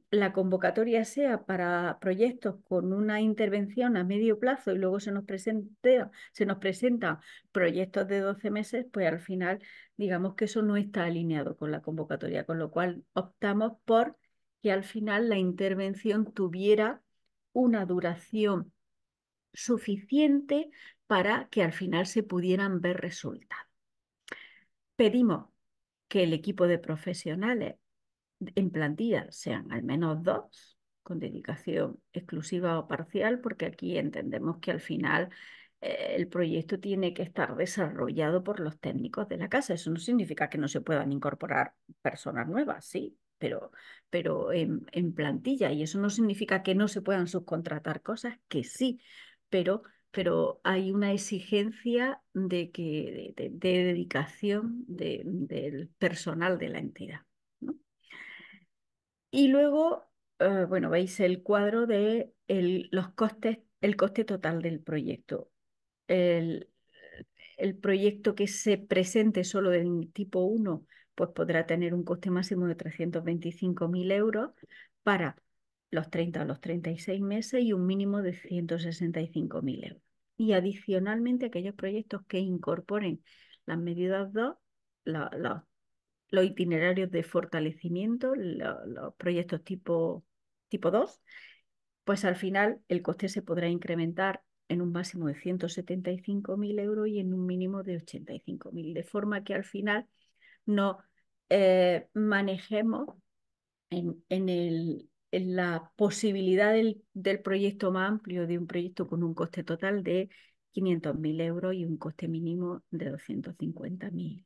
la convocatoria sea para proyectos con una intervención a medio plazo y luego se nos presentan proyectos de 12 meses, pues al final digamos que eso no está alineado con la convocatoria, con lo cual optamos por que al final la intervención tuviera una duración suficiente para que al final se pudieran ver resultados. Pedimos que el equipo de profesionales en plantilla sean al menos dos, con dedicación exclusiva o parcial, porque aquí entendemos que al final el proyecto tiene que estar desarrollado por los técnicos de la casa. Eso no significa que no se puedan incorporar personas nuevas, sí, pero en plantilla. Y eso no significa que no se puedan subcontratar cosas, que sí, pero hay una exigencia de dedicación del personal de la entidad, ¿no? Y luego, bueno, veis el cuadro de los costes, el coste total del proyecto. El, el proyecto que se presente solo del tipo 1, pues podrá tener un coste máximo de 325.000 euros para los 30 o los 36 meses, y un mínimo de 165.000 euros. Y adicionalmente, aquellos proyectos que incorporen las medidas 2, los itinerarios de fortalecimiento, los proyectos tipo 2, pues al final el coste se podrá incrementar en un máximo de 175.000 euros y en un mínimo de 85.000, de forma que al final no manejemos en la posibilidad del proyecto más amplio, de un proyecto con un coste total de 500.000 euros y un coste mínimo de 250.000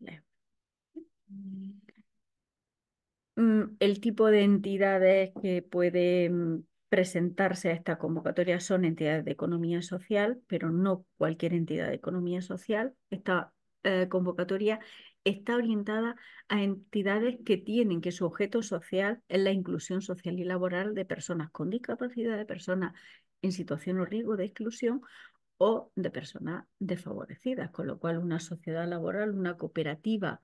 euros. El tipo de entidades que pueden presentarse a esta convocatoria son entidades de economía social, pero no cualquier entidad de economía social. Esta convocatoria está orientada a entidades que tienen que su objeto social es la inclusión social y laboral de personas con discapacidad, de personas en situación o riesgo de exclusión o de personas desfavorecidas, con lo cual una sociedad laboral, una cooperativa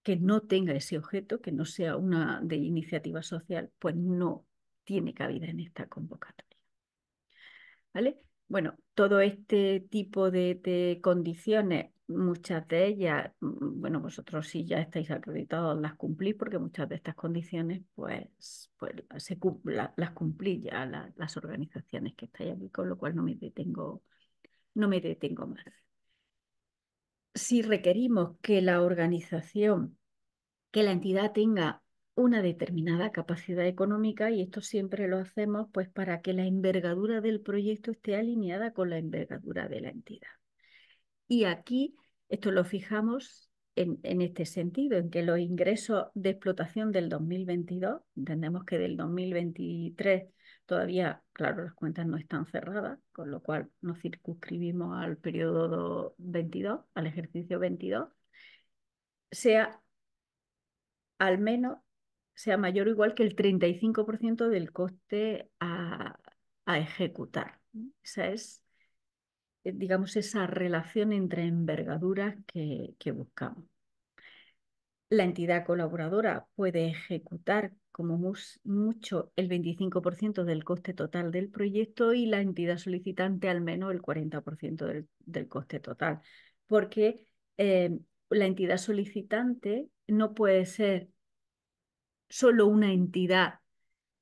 que no tenga ese objeto, que no sea una de iniciativa social, pues no tiene cabida en esta convocatoria. ¿Vale? Bueno, todo este tipo de condiciones, muchas de ellas, bueno, vosotros sí ya estáis acreditados, las cumplís, porque muchas de estas condiciones, pues las cumplís ya las organizaciones que estáis aquí, con lo cual no me detengo más. Si requerimos que la organización, que la entidad tenga una determinada capacidad económica, y esto siempre lo hacemos pues para que la envergadura del proyecto esté alineada con la envergadura de la entidad. Y aquí esto lo fijamos en este sentido, en que los ingresos de explotación del 2022, entendemos que del 2023 todavía, claro, las cuentas no están cerradas, con lo cual nos circunscribimos al periodo 22, al ejercicio 22, sea al menos sea mayor o igual que el 35% del coste a ejecutar. Esa es, digamos, esa relación entre envergaduras que buscamos. La entidad colaboradora puede ejecutar como mucho el 25% del coste total del proyecto y la entidad solicitante al menos el 40% del coste total, porque la entidad solicitante no puede ser solo una entidad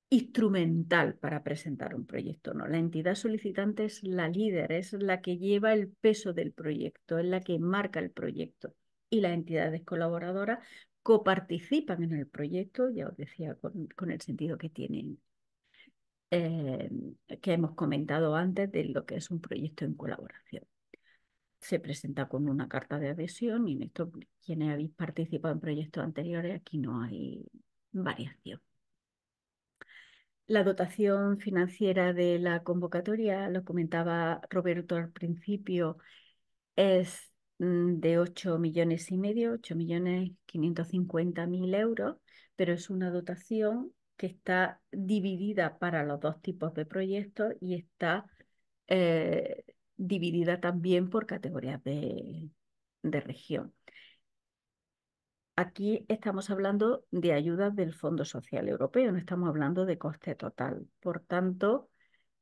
instrumental para presentar un proyecto, no. La entidad solicitante es la líder, es la que lleva el peso del proyecto, es la que marca el proyecto. Y las entidades colaboradoras coparticipan en el proyecto, ya os decía, con el sentido que tienen, eh, que hemos comentado antes de lo que es un proyecto en colaboración. Se presenta con una carta de adhesión y en esto, quienes habéis participado en proyectos anteriores, aquí no hay variación. La dotación financiera de la convocatoria, lo comentaba Roberto al principio, es de 8,5 millones, 8,550,000 euros, pero es una dotación que está dividida para los dos tipos de proyectos y está eh, dividida también por categorías de región. Aquí estamos hablando de ayudas del Fondo Social Europeo, no estamos hablando de coste total. Por tanto,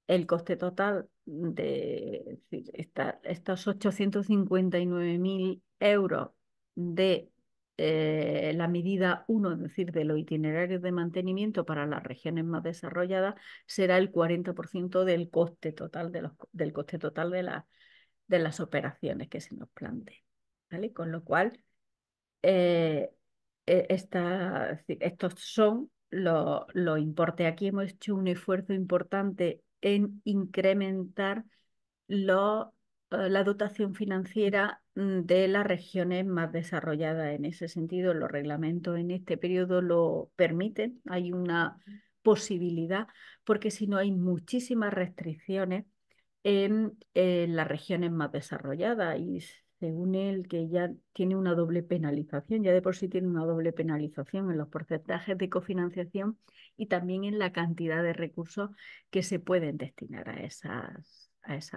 el coste total de estos 859.000 euros de la medida 1, es decir, de los itinerarios de mantenimiento para las regiones más desarrolladas, será el 40% del coste total del coste total de las operaciones que se nos planteen. ¿Vale? Con lo cual, eh, estos son los importes. Aquí hemos hecho un esfuerzo importante en incrementar la dotación financiera de las regiones más desarrolladas. En ese sentido, los reglamentos en este periodo lo permiten. Hay una posibilidad, porque si no hay muchísimas restricciones en las regiones más desarrolladas y según él que ya tiene una doble penalización, ya de por sí tiene una doble penalización en los porcentajes de cofinanciación y también en la cantidad de recursos que se pueden destinar a esas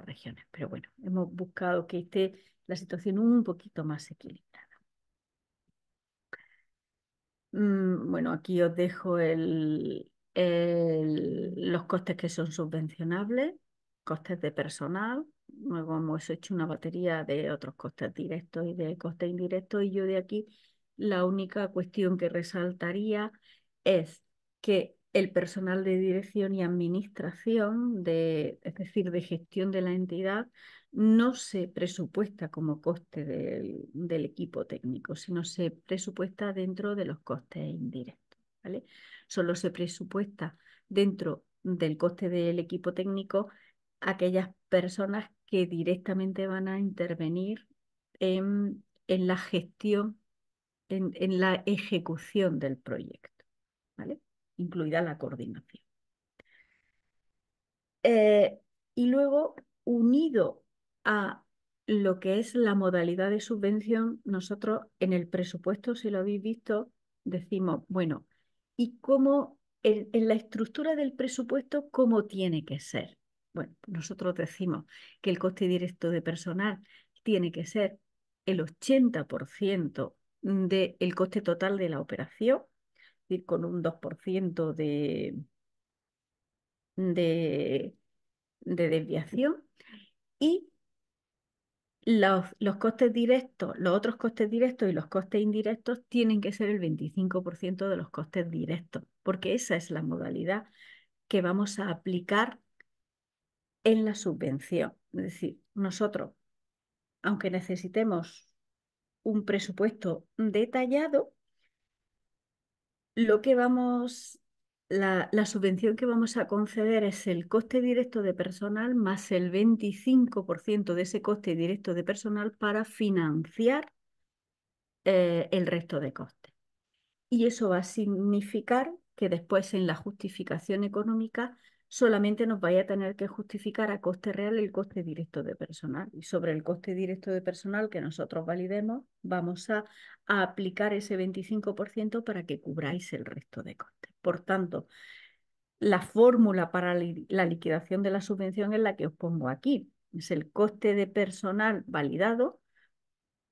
regiones. Pero bueno, hemos buscado que esté la situación un poquito más equilibrada. Bueno, aquí os dejo los costes que son subvencionables, costes de personal. Luego hemos hecho una batería de otros costes directos y de costes indirectos. Y yo de aquí la única cuestión que resaltaría es que el personal de dirección y administración, es decir, de gestión de la entidad, no se presupuesta como coste del equipo técnico, sino se presupuesta dentro de los costes indirectos, ¿vale? Solo se presupuesta dentro del coste del equipo técnico aquellas personas que directamente van a intervenir en la gestión, en la ejecución del proyecto, ¿vale? Incluida la coordinación. Y luego, unido a lo que es la modalidad de subvención, nosotros en el presupuesto, si lo habéis visto, decimos, bueno, ¿y cómo en la estructura del presupuesto, cómo tiene que ser? Bueno, nosotros decimos que el coste directo de personal tiene que ser el 80% del coste total de la operación, es decir, con un 2% de de desviación y los costes directos, los otros costes directos y los costes indirectos tienen que ser el 25% de los costes directos, porque esa es la modalidad que vamos a aplicar en la subvención. Es decir, nosotros, aunque necesitemos un presupuesto detallado, lo que vamos, la subvención que vamos a conceder es el coste directo de personal más el 25% de ese coste directo de personal para financiar el resto de costes. Y eso va a significar que después en la justificación económica solamente nos vaya a tener que justificar a coste real el coste directo de personal. Y sobre el coste directo de personal que nosotros validemos, vamos a aplicar ese 25% para que cubráis el resto de costes. Por tanto, la fórmula para la liquidación de la subvención es la que os pongo aquí. Es el coste de personal validado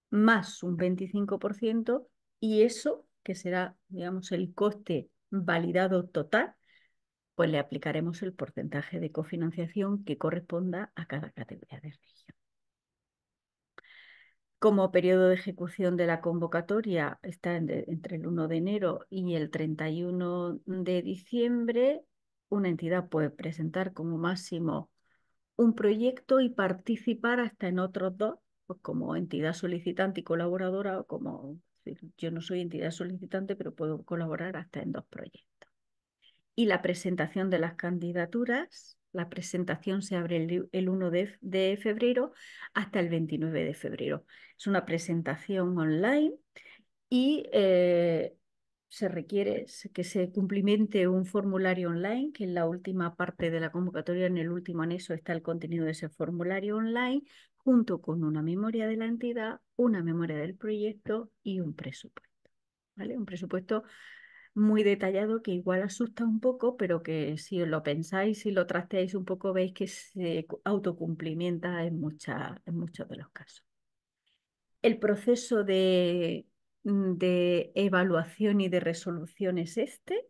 más un 25% y eso, que será, digamos, el coste validado total, pues le aplicaremos el porcentaje de cofinanciación que corresponda a cada categoría de región. Como periodo de ejecución de la convocatoria está entre el 1 de enero y el 31 de diciembre, una entidad puede presentar como máximo un proyecto y participar hasta en otros dos, pues como entidad solicitante y colaboradora, o como yo no soy entidad solicitante, pero puedo colaborar hasta en dos proyectos. Y la presentación de las candidaturas, la presentación se abre el 1 de febrero hasta el 29 de febrero. Es una presentación online y se requiere que se cumplimente un formulario online, que en la última parte de la convocatoria, en el último anexo, está el contenido de ese formulario online, junto con una memoria de la entidad, una memoria del proyecto y un presupuesto. ¿Vale? Un presupuesto muy detallado que igual asusta un poco, pero que si os lo pensáis y lo trasteáis un poco, veis que se autocumplimenta en muchos de los casos. El proceso de evaluación y de resolución es este.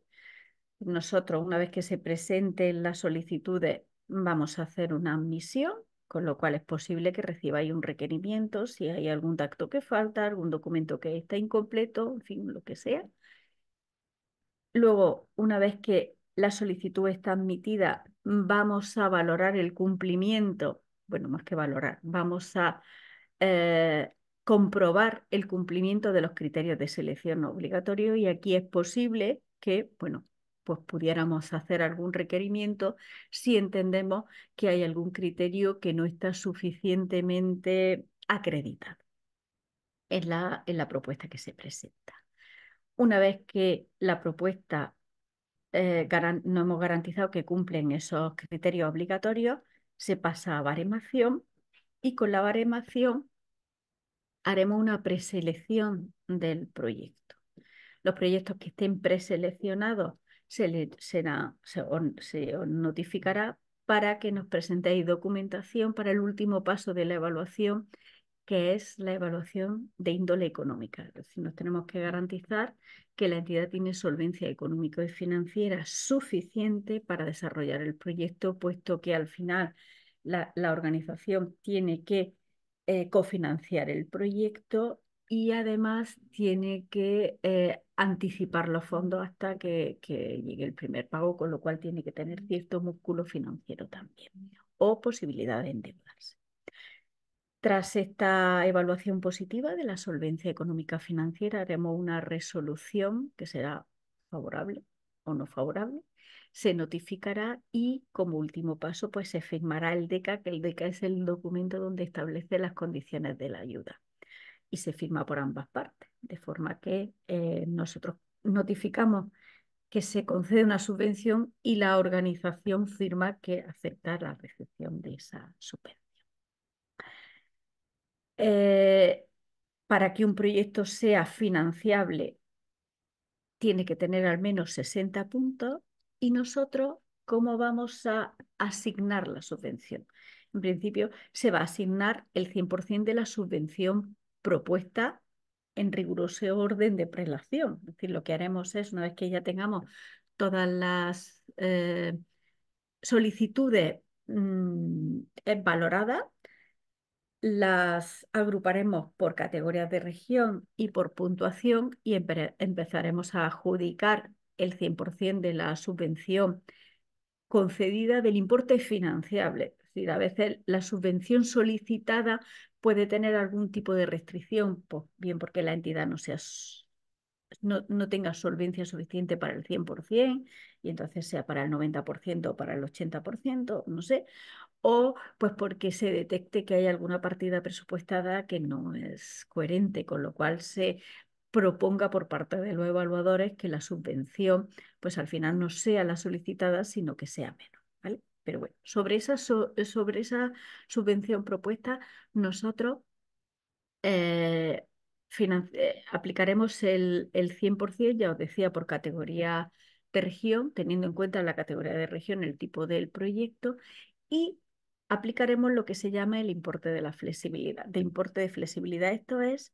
Nosotros, una vez que se presenten las solicitudes, vamos a hacer una admisión, con lo cual es posible que recibáis un requerimiento, si hay algún dato que falta, algún documento que está incompleto, en fin, lo que sea. Luego, una vez que la solicitud está admitida, vamos a valorar el cumplimiento, bueno, más que valorar, vamos a eh, comprobar el cumplimiento de los criterios de selección obligatorio y aquí es posible que, bueno, pues pudiéramos hacer algún requerimiento si entendemos que hay algún criterio que no está suficientemente acreditado en la propuesta que se presenta. Una vez que la propuesta no hemos garantizado que cumplen esos criterios obligatorios, se pasa a baremación y con la baremación haremos una preselección del proyecto. Los proyectos que estén preseleccionados se os notificará para que nos presentéis documentación para el último paso de la evaluación, que es la evaluación de índole económica. Es decir, nos tenemos que garantizar que la entidad tiene solvencia económica y financiera suficiente para desarrollar el proyecto, puesto que al final la organización tiene que cofinanciar el proyecto y además tiene que anticipar los fondos hasta que llegue el primer pago, con lo cual tiene que tener cierto músculo financiero también o posibilidad de endeudarse. Tras esta evaluación positiva de la solvencia económica financiera, haremos una resolución que será favorable o no favorable. se notificará y como último paso pues se firmará el DECA, que el DECA es el documento donde establece las condiciones de la ayuda y se firma por ambas partes, de forma que nosotros notificamos que se concede una subvención y la organización firma que acepta la recepción de esa subvención. Eh, para que un proyecto sea financiable tiene que tener al menos 60 puntos y nosotros, ¿cómo vamos a asignar la subvención? En principio, se va a asignar el 100% de la subvención propuesta en riguroso orden de prelación. Es decir, lo que haremos es, una vez que ya tengamos todas las solicitudes valoradas, las agruparemos por categorías de región y por puntuación y empezaremos a adjudicar el 100% de la subvención concedida del importe financiable. Es decir, a veces la subvención solicitada puede tener algún tipo de restricción, pues bien porque la entidad no tenga solvencia suficiente para el 100% y entonces sea para el 90% o para el 80%, no sé, o pues porque se detecte que hay alguna partida presupuestada que no es coherente, con lo cual se proponga por parte de los evaluadores que la subvención pues al final no sea la solicitada, sino que sea menos, ¿vale? Pero bueno, sobre esa subvención propuesta, nosotros eh, aplicaremos el 100%, ya os decía, por categoría de región, teniendo en cuenta la categoría de región, el tipo del proyecto, y aplicaremos lo que se llama el importe de la flexibilidad. De importe de flexibilidad, esto es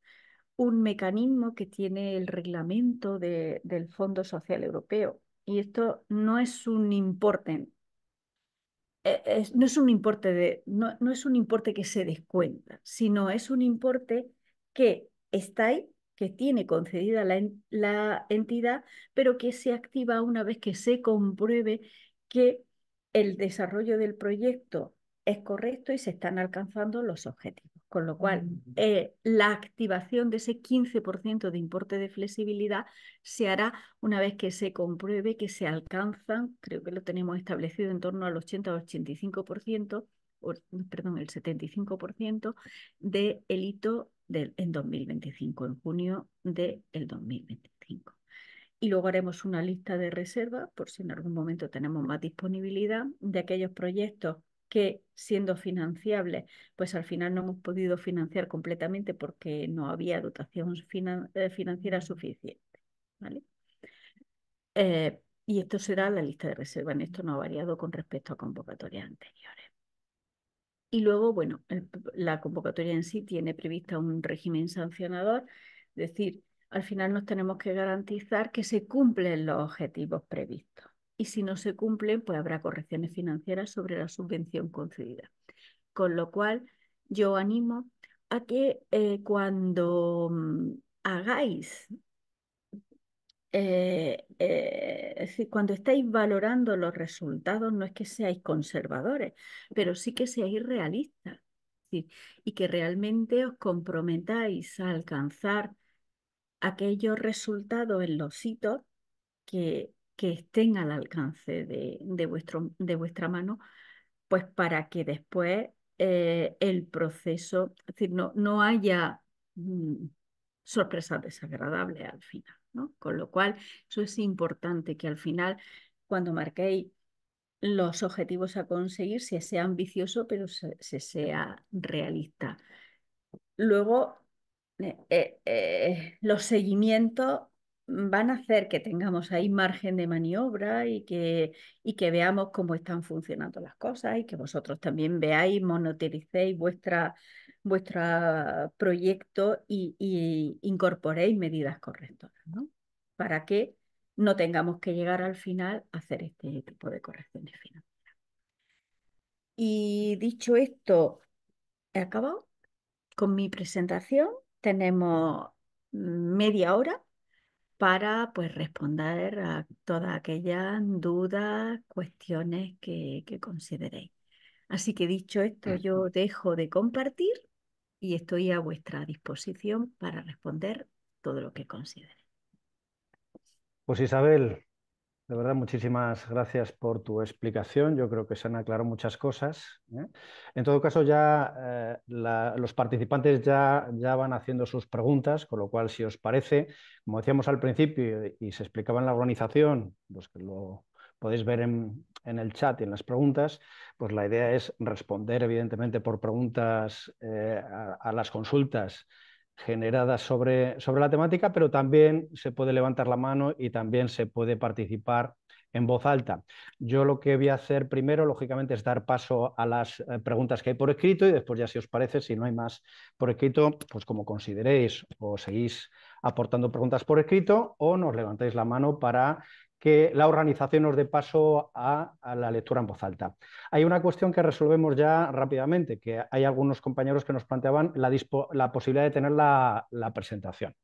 un mecanismo que tiene el reglamento del Fondo Social Europeo. Y esto no es un importe no es un importe no es un importe que se descuenta, sino es un importe que está ahí, que tiene concedida la entidad, pero que se activa una vez que se compruebe que el desarrollo del proyecto es correcto y se están alcanzando los objetivos. Con lo cual, la activación de ese 15% de importe de flexibilidad se hará una vez que se compruebe que se alcanzan, creo que lo tenemos establecido en torno al 80 o 85%, perdón, el 75% del hito en 2025, en junio del 2025. Y luego haremos una lista de reserva, por si en algún momento tenemos más disponibilidad, de aquellos proyectos que, siendo financiables, pues al final no hemos podido financiar completamente porque no había dotación financiera suficiente, ¿vale? Y esto será la lista de reserva. En esto no ha variado con respecto a convocatorias anteriores. Y luego, bueno, la convocatoria en sí tiene prevista un régimen sancionador, es decir, al final nos tenemos que garantizar que se cumplen los objetivos previstos. Y si no se cumplen, pues habrá correcciones financieras sobre la subvención concedida. Con lo cual, yo animo a que cuando hagáis es decir, cuando estáis valorando los resultados, no es que seáis conservadores, pero sí que seáis realistas. ¿Sí? Y que realmente os comprometáis a alcanzar aquellos resultados en los hitos que estén al alcance de vuestra mano, pues para que después el proceso, es decir, no haya sorpresas desagradables al final, ¿no? Con lo cual, eso es importante que al final, cuando marquéis los objetivos a conseguir, se sea ambicioso, pero se sea realista. Luego, los seguimientos van a hacer que tengamos ahí margen de maniobra y que veamos cómo están funcionando las cosas y que vosotros también veáis, monitoricéis vuestro proyecto y incorporéis medidas correctoras, ¿no? Para que no tengamos que llegar al final a hacer este tipo de correcciones finales. Y dicho esto, he acabado con mi presentación. Tenemos media hora para pues responder a todas aquellas dudas, cuestiones que consideréis. Así que dicho esto, yo dejo de compartir y estoy a vuestra disposición para responder todo lo que considere. Pues Isabel, De verdad, muchísimas gracias por tu explicación. Yo creo que se han aclarado muchas cosas, ¿eh? En todo caso, ya los participantes ya van haciendo sus preguntas, con lo cual, si os parece, como decíamos al principio y se explicaba en la organización, pues que lo podéis ver en el chat y en las preguntas, pues la idea es responder, evidentemente, por preguntas a las consultas generadas sobre la temática, pero también se puede levantar la mano y también se puede participar en voz alta. Yo lo que voy a hacer primero, lógicamente, es dar paso a las preguntas que hay por escrito y después ya, si os parece, si no hay más por escrito, pues como consideréis, o seguís aportando preguntas por escrito o nos levantáis la mano para que la organización nos dé paso a la lectura en voz alta. Hay una cuestión que resolvemos ya rápidamente, que hay algunos compañeros que nos planteaban la posibilidad de tener la presentación.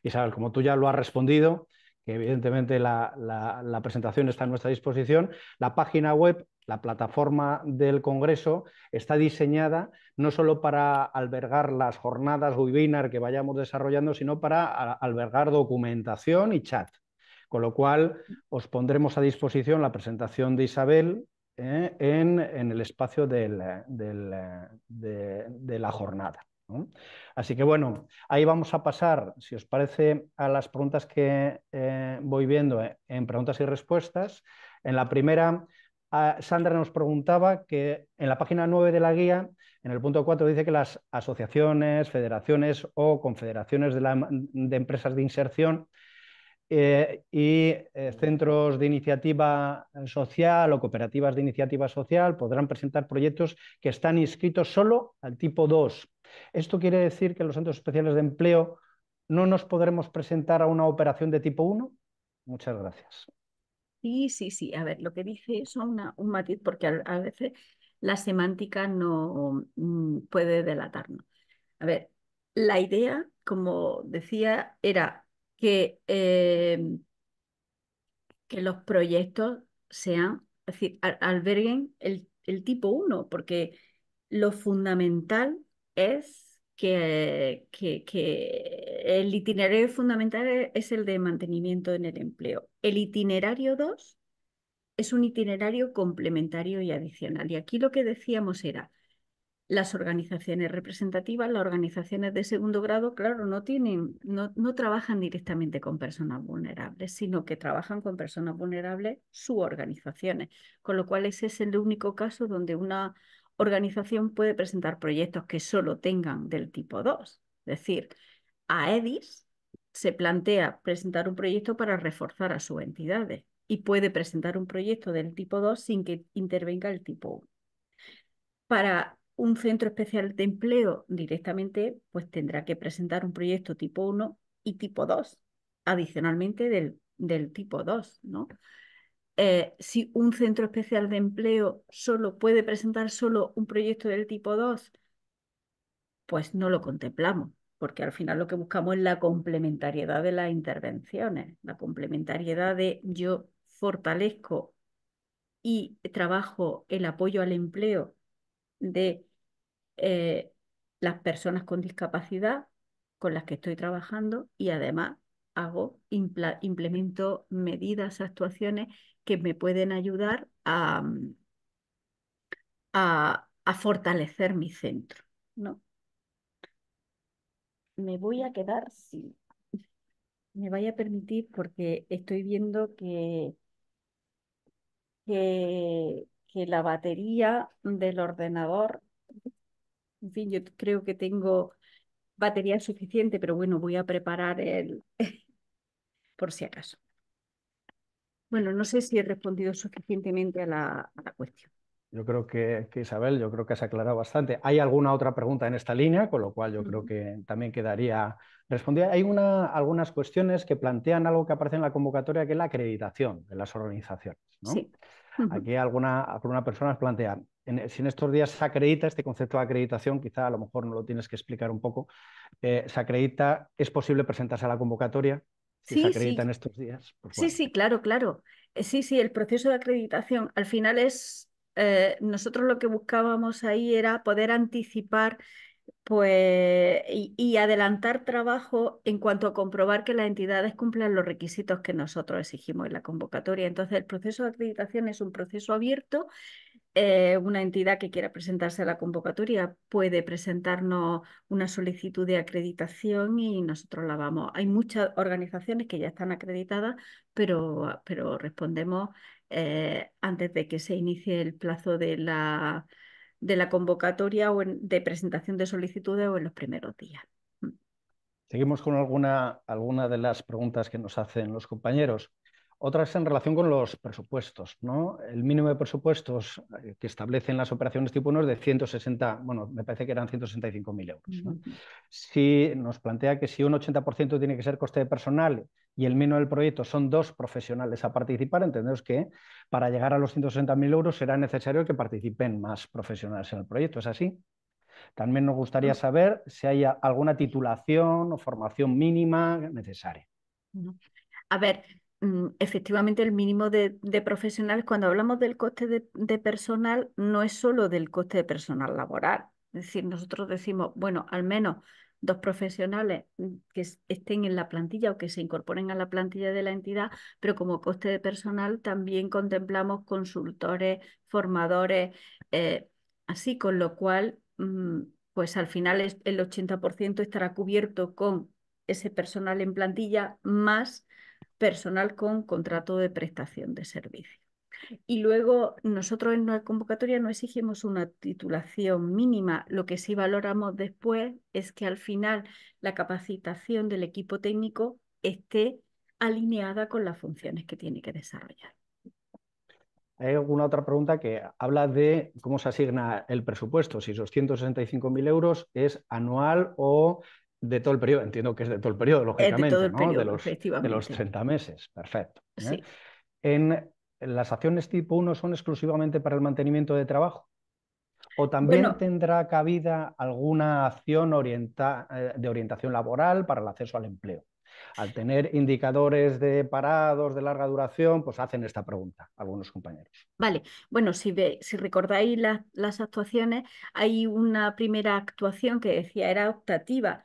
Isabel, como tú ya lo has respondido, que evidentemente la presentación está a nuestra disposición, la página web, la plataforma del Congreso, está diseñada no solo para albergar las jornadas webinar que vayamos desarrollando, sino para albergar documentación y chat. Con lo cual, os pondremos a disposición la presentación de Isabel en el espacio de la jornada, ¿no? Así que bueno, ahí vamos a pasar, si os parece, a las preguntas que voy viendo en preguntas y respuestas. En la primera, Sandra nos preguntaba que en la página 9 de la guía, en el punto 4, dice que las asociaciones, federaciones o confederaciones de empresas de inserción centros de iniciativa social o cooperativas de iniciativa social podrán presentar proyectos que están inscritos solo al tipo 2. Esto quiere decir que los centros especiales de empleo no nos podremos presentar a una operación de tipo 1. Muchas gracias. Sí, sí, sí. A ver, lo que dice es un matiz porque a veces la semántica no puede delatarnos. A ver, la idea, como decía, era que los proyectos sean, es decir, alberguen el tipo uno, porque lo fundamental es que el itinerario fundamental es el de mantenimiento en el empleo. El itinerario 2 es un itinerario complementario y adicional. Y aquí lo que decíamos era, las organizaciones representativas, las organizaciones de segundo grado, claro, no trabajan directamente con personas vulnerables, sino que trabajan con personas vulnerables sus organizaciones, con lo cual ese es el único caso donde una organización puede presentar proyectos que solo tengan del tipo 2. Es decir, a EDIS se plantea presentar un proyecto para reforzar a sus entidades y puede presentar un proyecto del tipo 2 sin que intervenga el tipo 1. Para un centro especial de empleo directamente, pues tendrá que presentar un proyecto tipo 1 y tipo 2, adicionalmente del tipo 2, ¿no? Si un centro especial de empleo solo puede presentar solo un proyecto del tipo 2, pues no lo contemplamos, porque al final lo que buscamos es la complementariedad de las intervenciones, la complementariedad de yo fortalezco y trabajo el apoyo al empleo de eh, las personas con discapacidad con las que estoy trabajando y además implemento medidas, actuaciones que me pueden ayudar a fortalecer mi centro, ¿no? Me voy a quedar, si me vaya a permitir, porque estoy viendo que la batería del ordenador, en fin, yo creo que tengo batería suficiente, pero bueno, voy a preparar el por si acaso. Bueno, no sé si he respondido suficientemente a la cuestión. Yo creo que Isabel, yo creo que has aclarado bastante. ¿Hay alguna otra pregunta en esta línea? Con lo cual yo creo que también quedaría respondida. Hay algunas cuestiones que plantean algo que aparece en la convocatoria, que es la acreditación de las organizaciones, ¿no? Sí. Aquí alguna persona plantea, si en estos días se acredita este concepto de acreditación, quizá a lo mejor no lo tienes que explicar un poco, se acredita, ¿es posible presentarse a la convocatoria? Si se Sí, acredita en sí, estos días, pues sí, bueno. sí, claro, claro. Sí, sí, el proceso de acreditación al final nosotros lo que buscábamos ahí era poder anticipar Pues, y adelantar trabajo en cuanto a comprobar que las entidades cumplan los requisitos que nosotros exigimos en la convocatoria. Entonces, el proceso de acreditación es un proceso abierto. Una entidad que quiera presentarse a la convocatoria puede presentarnos una solicitud de acreditación y nosotros la vamos. Hay muchas organizaciones que ya están acreditadas, pero respondemos antes de que se inicie el plazo de la convocatoria de presentación de solicitudes o en los primeros días. Seguimos con alguna de las preguntas que nos hacen los compañeros. Otras en relación con los presupuestos, ¿no? El mínimo de presupuestos que establecen las operaciones tipo 1 es de 160, bueno, me parece que eran 165.000 euros, ¿no? Si nos plantea que si un 80% tiene que ser coste de personal y el mínimo del proyecto son 2 profesionales a participar, entendemos que para llegar a los 160.000 euros será necesario que participen más profesionales en el proyecto. ¿Es así? También nos gustaría saber si hay alguna titulación o formación mínima necesaria. A ver, efectivamente el mínimo de profesionales, cuando hablamos del coste de personal, no es solo del coste de personal laboral. Es decir, nosotros decimos, bueno, al menos 2 profesionales que estén en la plantilla o que se incorporen a la plantilla de la entidad, pero como coste de personal también contemplamos consultores, formadores, así, con lo cual, pues al final el 80% estará cubierto con ese personal en plantilla más personal con contrato de prestación de servicio. Y luego nosotros en la convocatoria no exigimos una titulación mínima, lo que sí valoramos después es que al final la capacitación del equipo técnico esté alineada con las funciones que tiene que desarrollar. Hay alguna otra pregunta que habla de cómo se asigna el presupuesto, si esos 165.000 euros es anual o de todo el periodo. Entiendo que es de todo el periodo, Es de todo lógicamente, el ¿no? periodo, De los efectivamente. 30 meses. Perfecto. Sí. ¿En las acciones tipo 1 son exclusivamente para el mantenimiento de trabajo? ¿O también Bueno, tendrá cabida alguna acción de orientación laboral para el acceso al empleo? Al tener indicadores de parados de larga duración, pues hacen esta pregunta algunos compañeros. vale, bueno, si recordáis las actuaciones, hay una primera actuación que decía era optativa,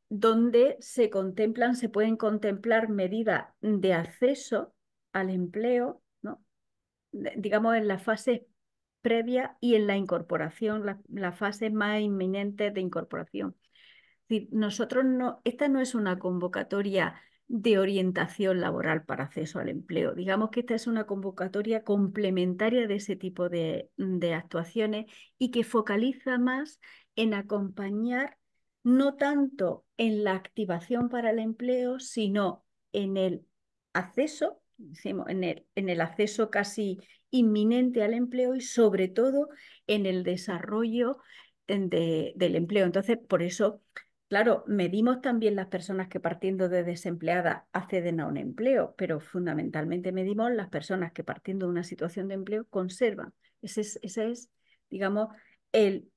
donde se pueden contemplar medidas de acceso al empleo, ¿no? Digamos, en la fase previa y en la incorporación, la fase más inminente de incorporación. Decir, nosotros no, esta no es una convocatoria de orientación laboral para acceso al empleo. Digamos que esta es una convocatoria complementaria de ese tipo de actuaciones y que focaliza más en acompañar no tanto en la activación para el empleo, sino en el acceso, decimos, en el acceso casi inminente al empleo y sobre todo en el desarrollo del empleo. Entonces, por eso claro, medimos también las personas que partiendo de desempleadas acceden a un empleo, pero fundamentalmente medimos las personas que partiendo de una situación de empleo conservan. Esa es, digamos,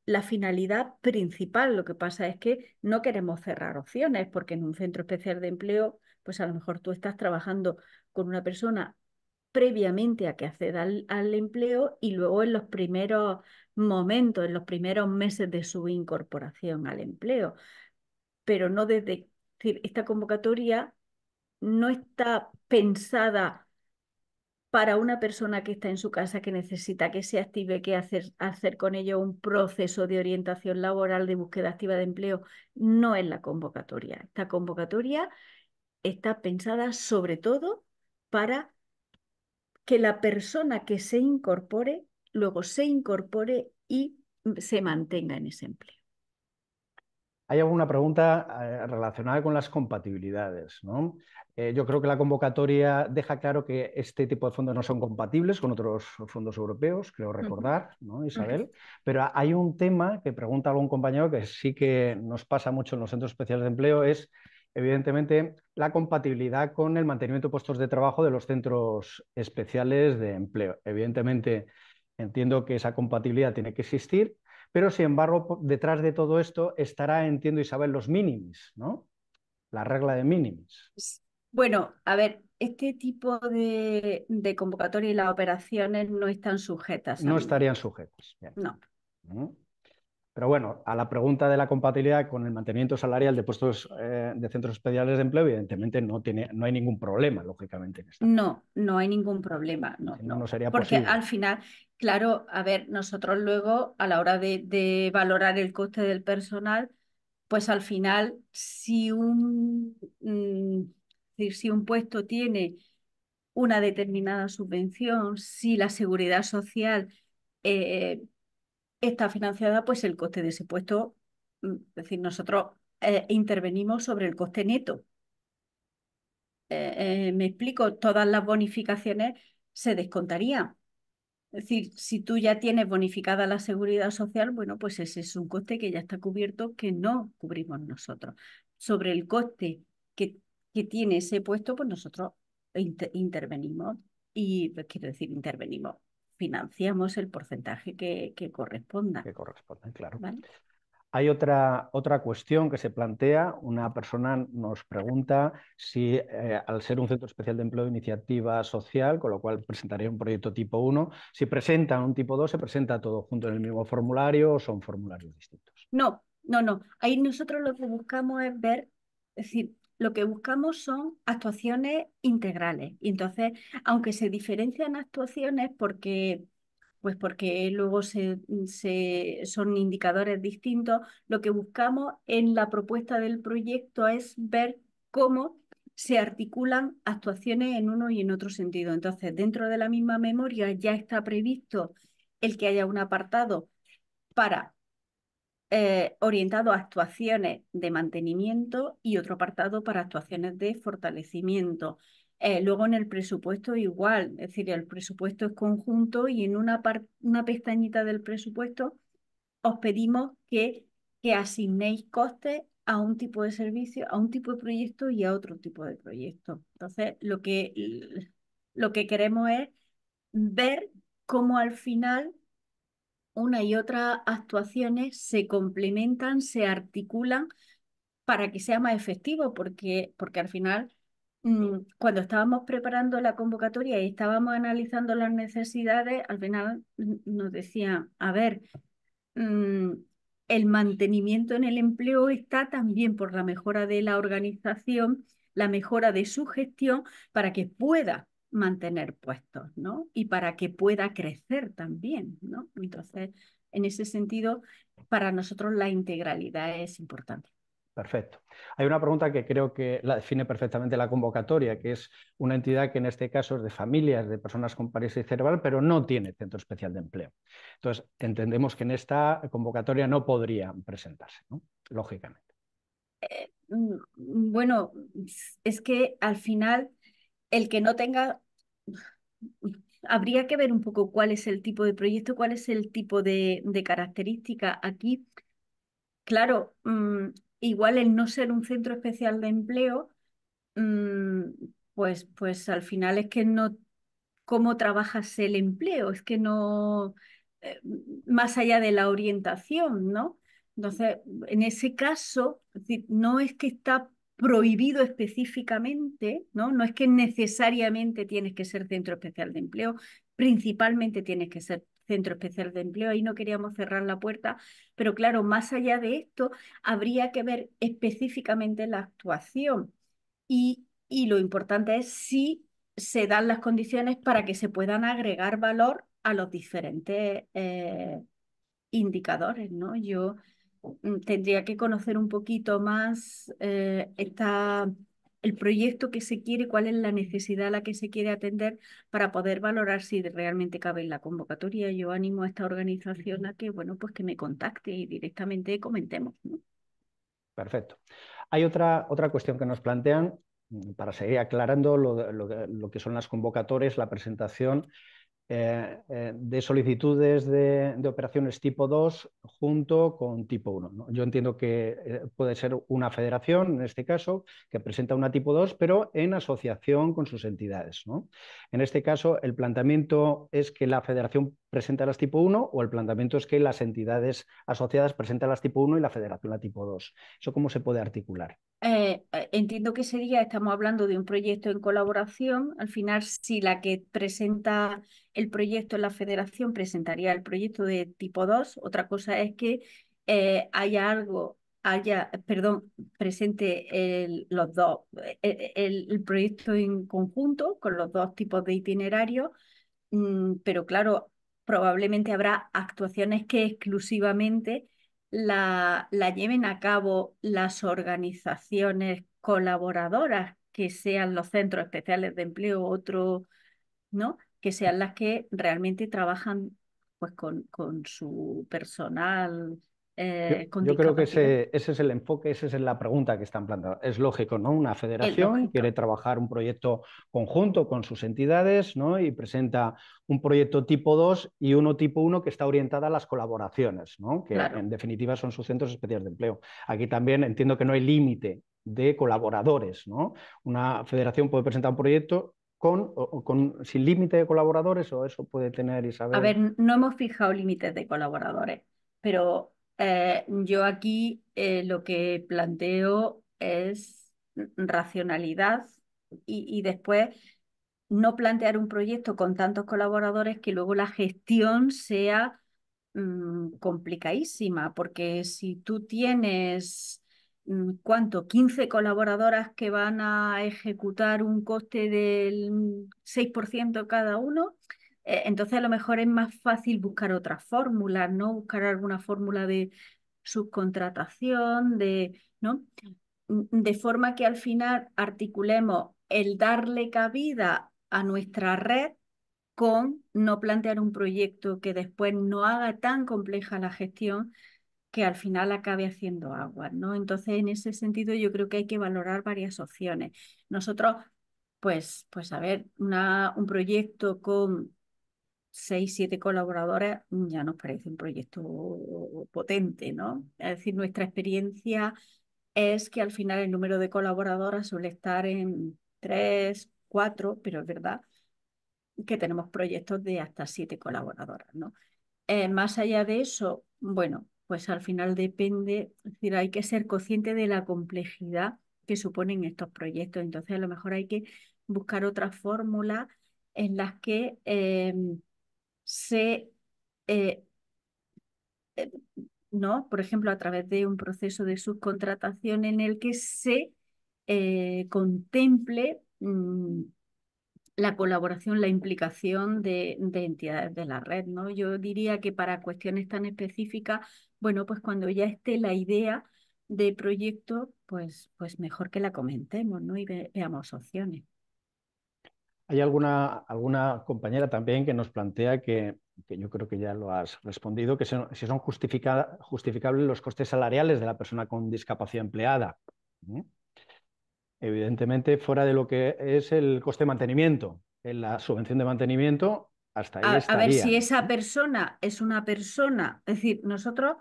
la finalidad principal. Lo que pasa es que no queremos cerrar opciones, porque en un centro especial de empleo, pues a lo mejor tú estás trabajando con una persona previamente a que acceda al empleo y luego en los primeros momentos, en los primeros meses de su incorporación al empleo, pero no desde, es decir, esta convocatoria no está pensada para una persona que está en su casa, que necesita que se active, que hacer con ello un proceso de orientación laboral, de búsqueda activa de empleo. No es la convocatoria. Esta convocatoria está pensada sobre todo para que la persona que se incorpore, luego se incorpore y se mantenga en ese empleo. Hay alguna pregunta relacionada con las compatibilidades, ¿no? Yo creo que la convocatoria deja claro que este tipo de fondos no son compatibles con otros fondos europeos, creo Uh recordar, ¿no, -huh. Isabel? Pero hay un tema que pregunta algún compañero que sí que nos pasa mucho en los centros especiales de empleo, es evidentemente la compatibilidad con el mantenimiento de puestos de trabajo de los centros especiales de empleo. Evidentemente, entiendo que esa compatibilidad tiene que existir, pero, sin embargo, detrás de todo esto estará, entiendo, Isabel, los minimis, ¿no? La regla de minimis. Bueno, a ver, este tipo de convocatoria y las operaciones no están sujetas a No mínimo. estarían sujetos. Bien. No. Pero bueno, a la pregunta de la compatibilidad con el mantenimiento salarial de puestos de centros especiales de empleo, evidentemente no hay ningún problema, lógicamente, en esta parte. No, no hay ningún problema, no, Si no, no no. sería Porque posible. al final, claro, a ver, nosotros luego a la hora de valorar el coste del personal, pues al final, si un puesto tiene una determinada subvención, si la seguridad social eh, está financiada, pues el coste de ese puesto, es decir, nosotros intervenimos sobre el coste neto. Me explico, todas las bonificaciones se descontarían. Es decir, si tú ya tienes bonificada la seguridad social, bueno, pues ese es un coste que ya está cubierto que no cubrimos nosotros. Sobre el coste que, que tiene ese puesto, pues nosotros intervenimos y, pues, quiero decir, intervenimos, financiamos el porcentaje que corresponda, Que corresponden, claro. ¿vale? Hay otra cuestión que se plantea. Una persona nos pregunta si, al ser un centro especial de empleo de iniciativa social, con lo cual presentaría un proyecto tipo 1, si presentan un tipo 2, ¿se presenta todo junto en el mismo formulario o son formularios distintos? No, no, no. Ahí nosotros lo que buscamos es ver, es decir, lo que buscamos son actuaciones integrales. Y entonces, aunque se diferencian actuaciones porque luego son indicadores distintos, lo que buscamos en la propuesta del proyecto es ver cómo se articulan actuaciones en uno y en otro sentido. Entonces, dentro de la misma memoria ya está previsto el que haya un apartado para orientado a actuaciones de mantenimiento y otro apartado para actuaciones de fortalecimiento. Luego en el presupuesto igual, es decir, el presupuesto es conjunto y en una pestañita del presupuesto os pedimos que asignéis costes a un tipo de servicio, a un tipo de proyecto y a otro tipo de proyecto. Entonces, lo que queremos es ver cómo al final una y otra actuaciones se complementan, se articulan para que sea más efectivo, porque al final, cuando estábamos preparando la convocatoria y estábamos analizando las necesidades, al final nos decían, a ver, mm, el mantenimiento en el empleo está también por la mejora de la organización, la mejora de su gestión para que pueda mantener puestos, ¿no? Y para que pueda crecer también, ¿no? Entonces, en ese sentido, para nosotros la integralidad es importante. Perfecto. Hay una pregunta que creo que la define perfectamente la convocatoria, que es una entidad que en este caso es de familias de personas con parálisis cerebral, pero no tiene centro especial de empleo. Entonces, entendemos que en esta convocatoria no podrían presentarse, ¿no? Lógicamente. Bueno, es que al final el que no tenga, habría que ver un poco cuál es el tipo de proyecto, cuál es el tipo de característica. Aquí, claro, igual el no ser un centro especial de empleo, mm, pues al final es que no, cómo trabajas el empleo, es que no, eh, más allá de la orientación, ¿no? Entonces, en ese caso, es decir, no es que está prohibido específicamente, ¿no? No es que necesariamente tienes que ser centro especial de empleo, principalmente tienes que ser centro especial de empleo, ahí no queríamos cerrar la puerta, pero claro, más allá de esto, habría que ver específicamente la actuación y lo importante es si se dan las condiciones para que se puedan agregar valor a los diferentes indicadores, ¿no? Yo tendría que conocer un poquito más el proyecto que se quiere, cuál es la necesidad a la que se quiere atender para poder valorar si realmente cabe en la convocatoria. Yo animo a esta organización a que, bueno, pues que me contacte y directamente comentemos, ¿no? Perfecto. Hay otra cuestión que nos plantean, para seguir aclarando lo que son las convocatorias, la presentación de solicitudes de operaciones tipo 2 junto con tipo 1, ¿no? Yo entiendo que puede ser una federación, en este caso, que presenta una tipo 2, pero en asociación con sus entidades, ¿no? En este caso, ¿el planteamiento es que la federación presenta las tipo 1 o el planteamiento es que las entidades asociadas presentan las tipo 1 y la federación la tipo 2? ¿Eso cómo se puede articular? Entiendo que sería, estamos hablando de un proyecto en colaboración. Al final, si la que presenta el proyecto en la federación presentaría el proyecto de tipo 2, otra cosa es que perdón, presente los dos, el proyecto en conjunto con los dos tipos de itinerarios. Pero claro, probablemente habrá actuaciones que exclusivamente la lleven a cabo las organizaciones colaboradoras, que sean los centros especiales de empleo, otro, ¿no? Que sean las que realmente trabajan pues con su personal con Yo creo que discapacidad. ese es el enfoque, esa es la pregunta que están planteando. Es lógico, ¿no? Una Es federación quiere lógico, trabajar un proyecto conjunto con sus entidades, ¿no? Y presenta un proyecto tipo 2 y uno tipo uno que está orientada a las colaboraciones, ¿no? Que claro. en definitiva son sus centros especiales de empleo. Aquí también entiendo que no hay límite de colaboradores, ¿no? Una federación puede presentar un proyecto sin límite de colaboradores o eso puede tener, A Isabel. ver, no hemos fijado límites de colaboradores, pero yo aquí lo que planteo es racionalidad y después no plantear un proyecto con tantos colaboradores que luego la gestión sea complicadísima, porque si tú tienes, ¿cuánto? 15 colaboradoras que van a ejecutar un coste del 6% cada uno, entonces a lo mejor es más fácil buscar otras fórmulas, ¿no? Buscar alguna fórmula de subcontratación, ¿no? De forma que al final articulemos el darle cabida a nuestra red con no plantear un proyecto que después no haga tan compleja la gestión que al final acabe haciendo agua, ¿no? Entonces, en ese sentido, yo creo que hay que valorar varias opciones. Nosotros, pues a ver, un proyecto con 6, 7 colaboradores ya nos parece un proyecto potente, ¿no? Es decir, nuestra experiencia es que al final el número de colaboradoras suele estar en 3, 4, pero es verdad que tenemos proyectos de hasta 7 colaboradoras, ¿no? Más allá de eso, bueno, pues al final depende, es decir, hay que ser consciente de la complejidad que suponen estos proyectos. Entonces, a lo mejor hay que buscar otras fórmulas en las que se, eh, eh, ¿no? Por ejemplo, a través de un proceso de subcontratación en el que se contemple la colaboración, la implicación de entidades de la red, ¿no? Yo diría que para cuestiones tan específicas, bueno, pues cuando ya esté la idea de proyecto, pues mejor que la comentemos, ¿no? Y veamos opciones. Hay alguna compañera también que nos plantea que yo creo que ya lo has respondido, que si son justificables los costes salariales de la persona con discapacidad empleada. ¿Mm? Evidentemente, fuera de lo que es el coste de mantenimiento, en la subvención de mantenimiento, hasta ahí A ver, si estarían. esa persona es una persona, es decir, nosotros,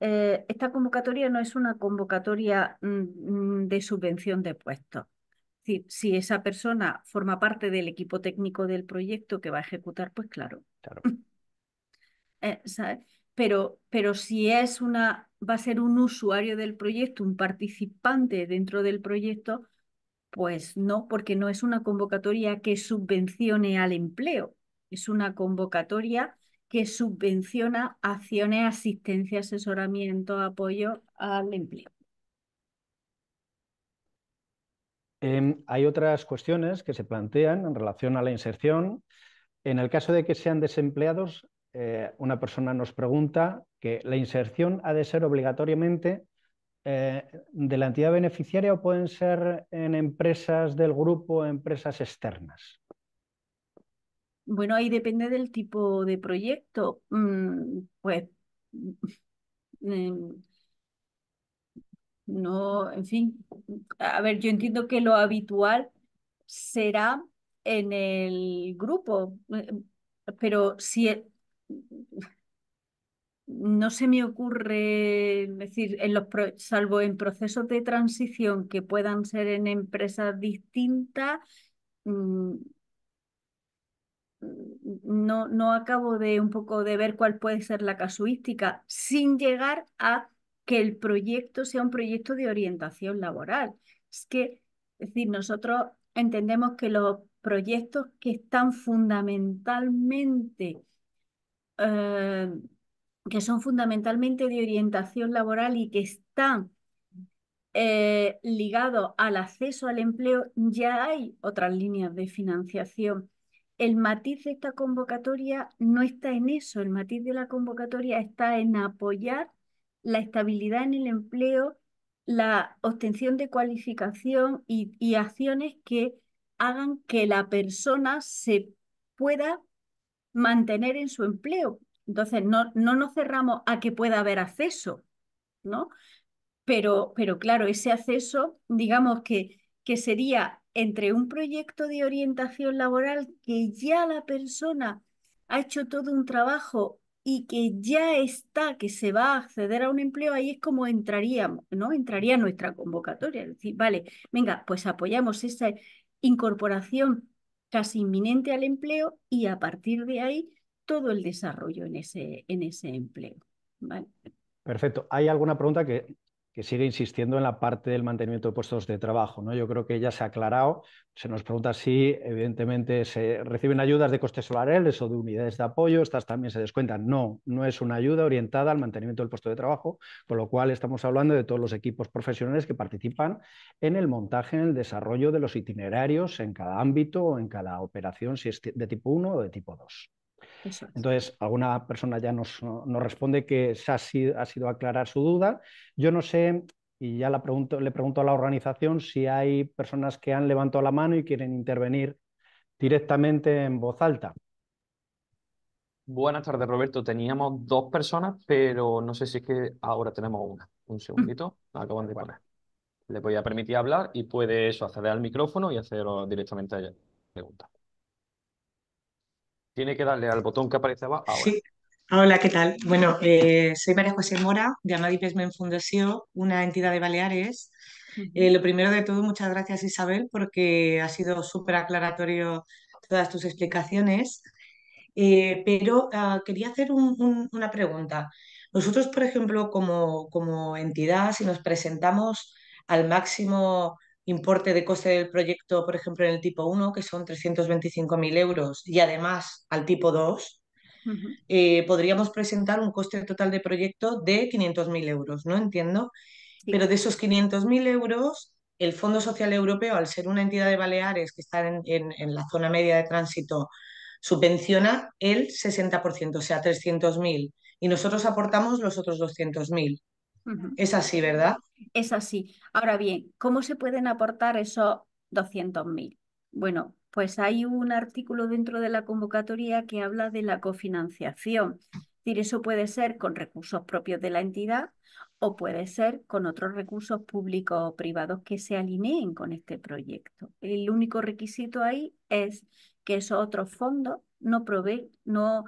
esta convocatoria no es una convocatoria de subvención de puestos. Es decir, si esa persona forma parte del equipo técnico del proyecto que va a ejecutar, pues claro. Claro. ¿Sabes? Pero si va a ser un usuario del proyecto, un participante dentro del proyecto, pues no, porque no es una convocatoria que subvencione al empleo, es una convocatoria que subvenciona acciones, asistencia, asesoramiento, apoyo al empleo. Hay otras cuestiones que se plantean en relación a la inserción. En el caso de que sean desempleados, una persona nos pregunta que la inserción ha de ser obligatoriamente de la entidad beneficiaria o pueden ser en empresas del grupo o empresas externas. Bueno, ahí depende del tipo de proyecto. Pues mm, no, en fin, a ver, yo entiendo que lo habitual será en el grupo, pero si no se me ocurre, es decir, salvo en procesos de transición que puedan ser en empresas distintas, mm, no acabo de un poco de ver cuál puede ser la casuística sin llegar a que el proyecto sea un proyecto de orientación laboral. Es decir, nosotros entendemos que los proyectos que están fundamentalmente eh, que son fundamentalmente de orientación laboral y que están ligados al acceso al empleo, ya hay otras líneas de financiación. El matiz de esta convocatoria no está en eso, el matiz de la convocatoria está en apoyar la estabilidad en el empleo, la obtención de cualificación y acciones que hagan que la persona se pueda mantener en su empleo. Entonces, no nos cerramos a que pueda haber acceso, ¿no? Pero claro, ese acceso, digamos que sería entre un proyecto de orientación laboral que ya la persona ha hecho todo un trabajo y que ya está, que se va a acceder a un empleo, ahí es como entraríamos, ¿no? Entraría nuestra convocatoria. Es decir, vale, venga, pues apoyamos esa incorporación casi inminente al empleo y a partir de ahí todo el desarrollo en ese empleo. ¿Vale? Perfecto. ¿Hay alguna pregunta que sigue insistiendo en la parte del mantenimiento de puestos de trabajo, ¿no? Yo creo que ya se ha aclarado. Se nos pregunta si, evidentemente, se reciben ayudas de costes salariales o de unidades de apoyo. Estas también se descuentan. No, no es una ayuda orientada al mantenimiento del puesto de trabajo, con lo cual estamos hablando de todos los equipos profesionales que participan en el montaje, en el desarrollo de los itinerarios en cada ámbito o en cada operación, si es de tipo 1 o de tipo 2. Eso es. Entonces, alguna persona ya nos responde que ha sido aclarar su duda. Yo no sé, y ya le pregunto a la organización si hay personas que han levantado la mano y quieren intervenir directamente en voz alta. Buenas tardes, Roberto. Teníamos dos personas, pero no sé si es que ahora tenemos una. Un segundito, la acaban De de acuerdo. poner. Le voy a permitir hablar y puede eso, acceder al micrófono y hacer directamente a ella preguntas. Tiene que darle al botón que aparece abajo ahora. Sí, hola, ¿qué tal? Bueno, soy María José Mora, de Amadi Pesmen Fundació, una entidad de Baleares. Lo primero de todo, muchas gracias Isabel, porque ha sido súper aclaratorio todas tus explicaciones. Pero quería hacer una pregunta. Nosotros, por ejemplo, como entidad, si nos presentamos al máximo importe de coste del proyecto, por ejemplo, en el tipo 1, que son 325.000 euros, y además al tipo 2, Ujú. podríamos presentar un coste total de proyecto de 500.000 euros, ¿no? Entiendo. Sí. Pero de esos 500.000 euros, el Fondo Social Europeo, al ser una entidad de Baleares que está en la zona media de tránsito, subvenciona el 60%, o sea, 300.000. Y nosotros aportamos los otros 200.000. Ujú. Es así, ¿verdad? Es así. Ahora bien, ¿cómo se pueden aportar esos 200.000? Bueno, pues hay un artículo dentro de la convocatoria que habla de la cofinanciación. Es decir, eso puede ser con recursos propios de la entidad o puede ser con otros recursos públicos o privados que se alineen con este proyecto. El único requisito ahí es que esos otros fondos no provengan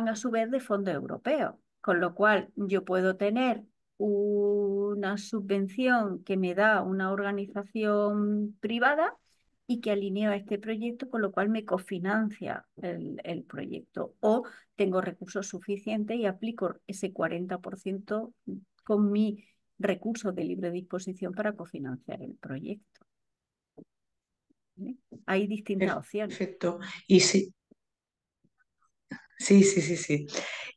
a su vez de fondos europeos, con lo cual yo puedo tener una subvención que me da una organización privada y que alineo a este proyecto, con lo cual me cofinancia el proyecto. O tengo recursos suficientes y aplico ese 40% con mi recurso de libre disposición para cofinanciar el proyecto. ¿Vale? Hay distintas opciones. Perfecto. Y sí, sí, sí, sí, sí.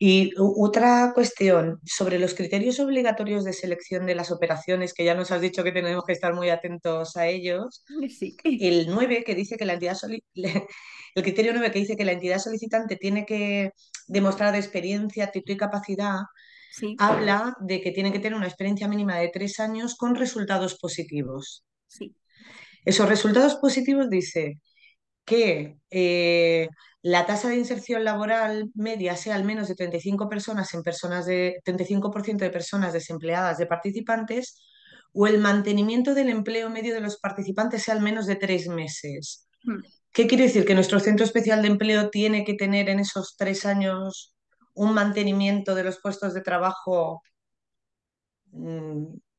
Y otra cuestión sobre los criterios obligatorios de selección de las operaciones, que ya nos has dicho que tenemos que estar muy atentos a ellos. Sí, El 9 que dice que la entidad el criterio 9 que dice que la entidad solicitante tiene que demostrar experiencia, actitud y capacidad, sí, habla de que tiene que tener una experiencia mínima de 3 años con resultados positivos. sí. Esos resultados positivos dice que la tasa de inserción laboral media sea al menos de 35 personas en personas de 35% de personas desempleadas de participantes, o el mantenimiento del empleo medio de los participantes sea al menos de 3 meses. Mm. ¿Qué quiere decir? ¿Que nuestro centro especial de empleo tiene que tener en esos 3 años un mantenimiento de los puestos de trabajo?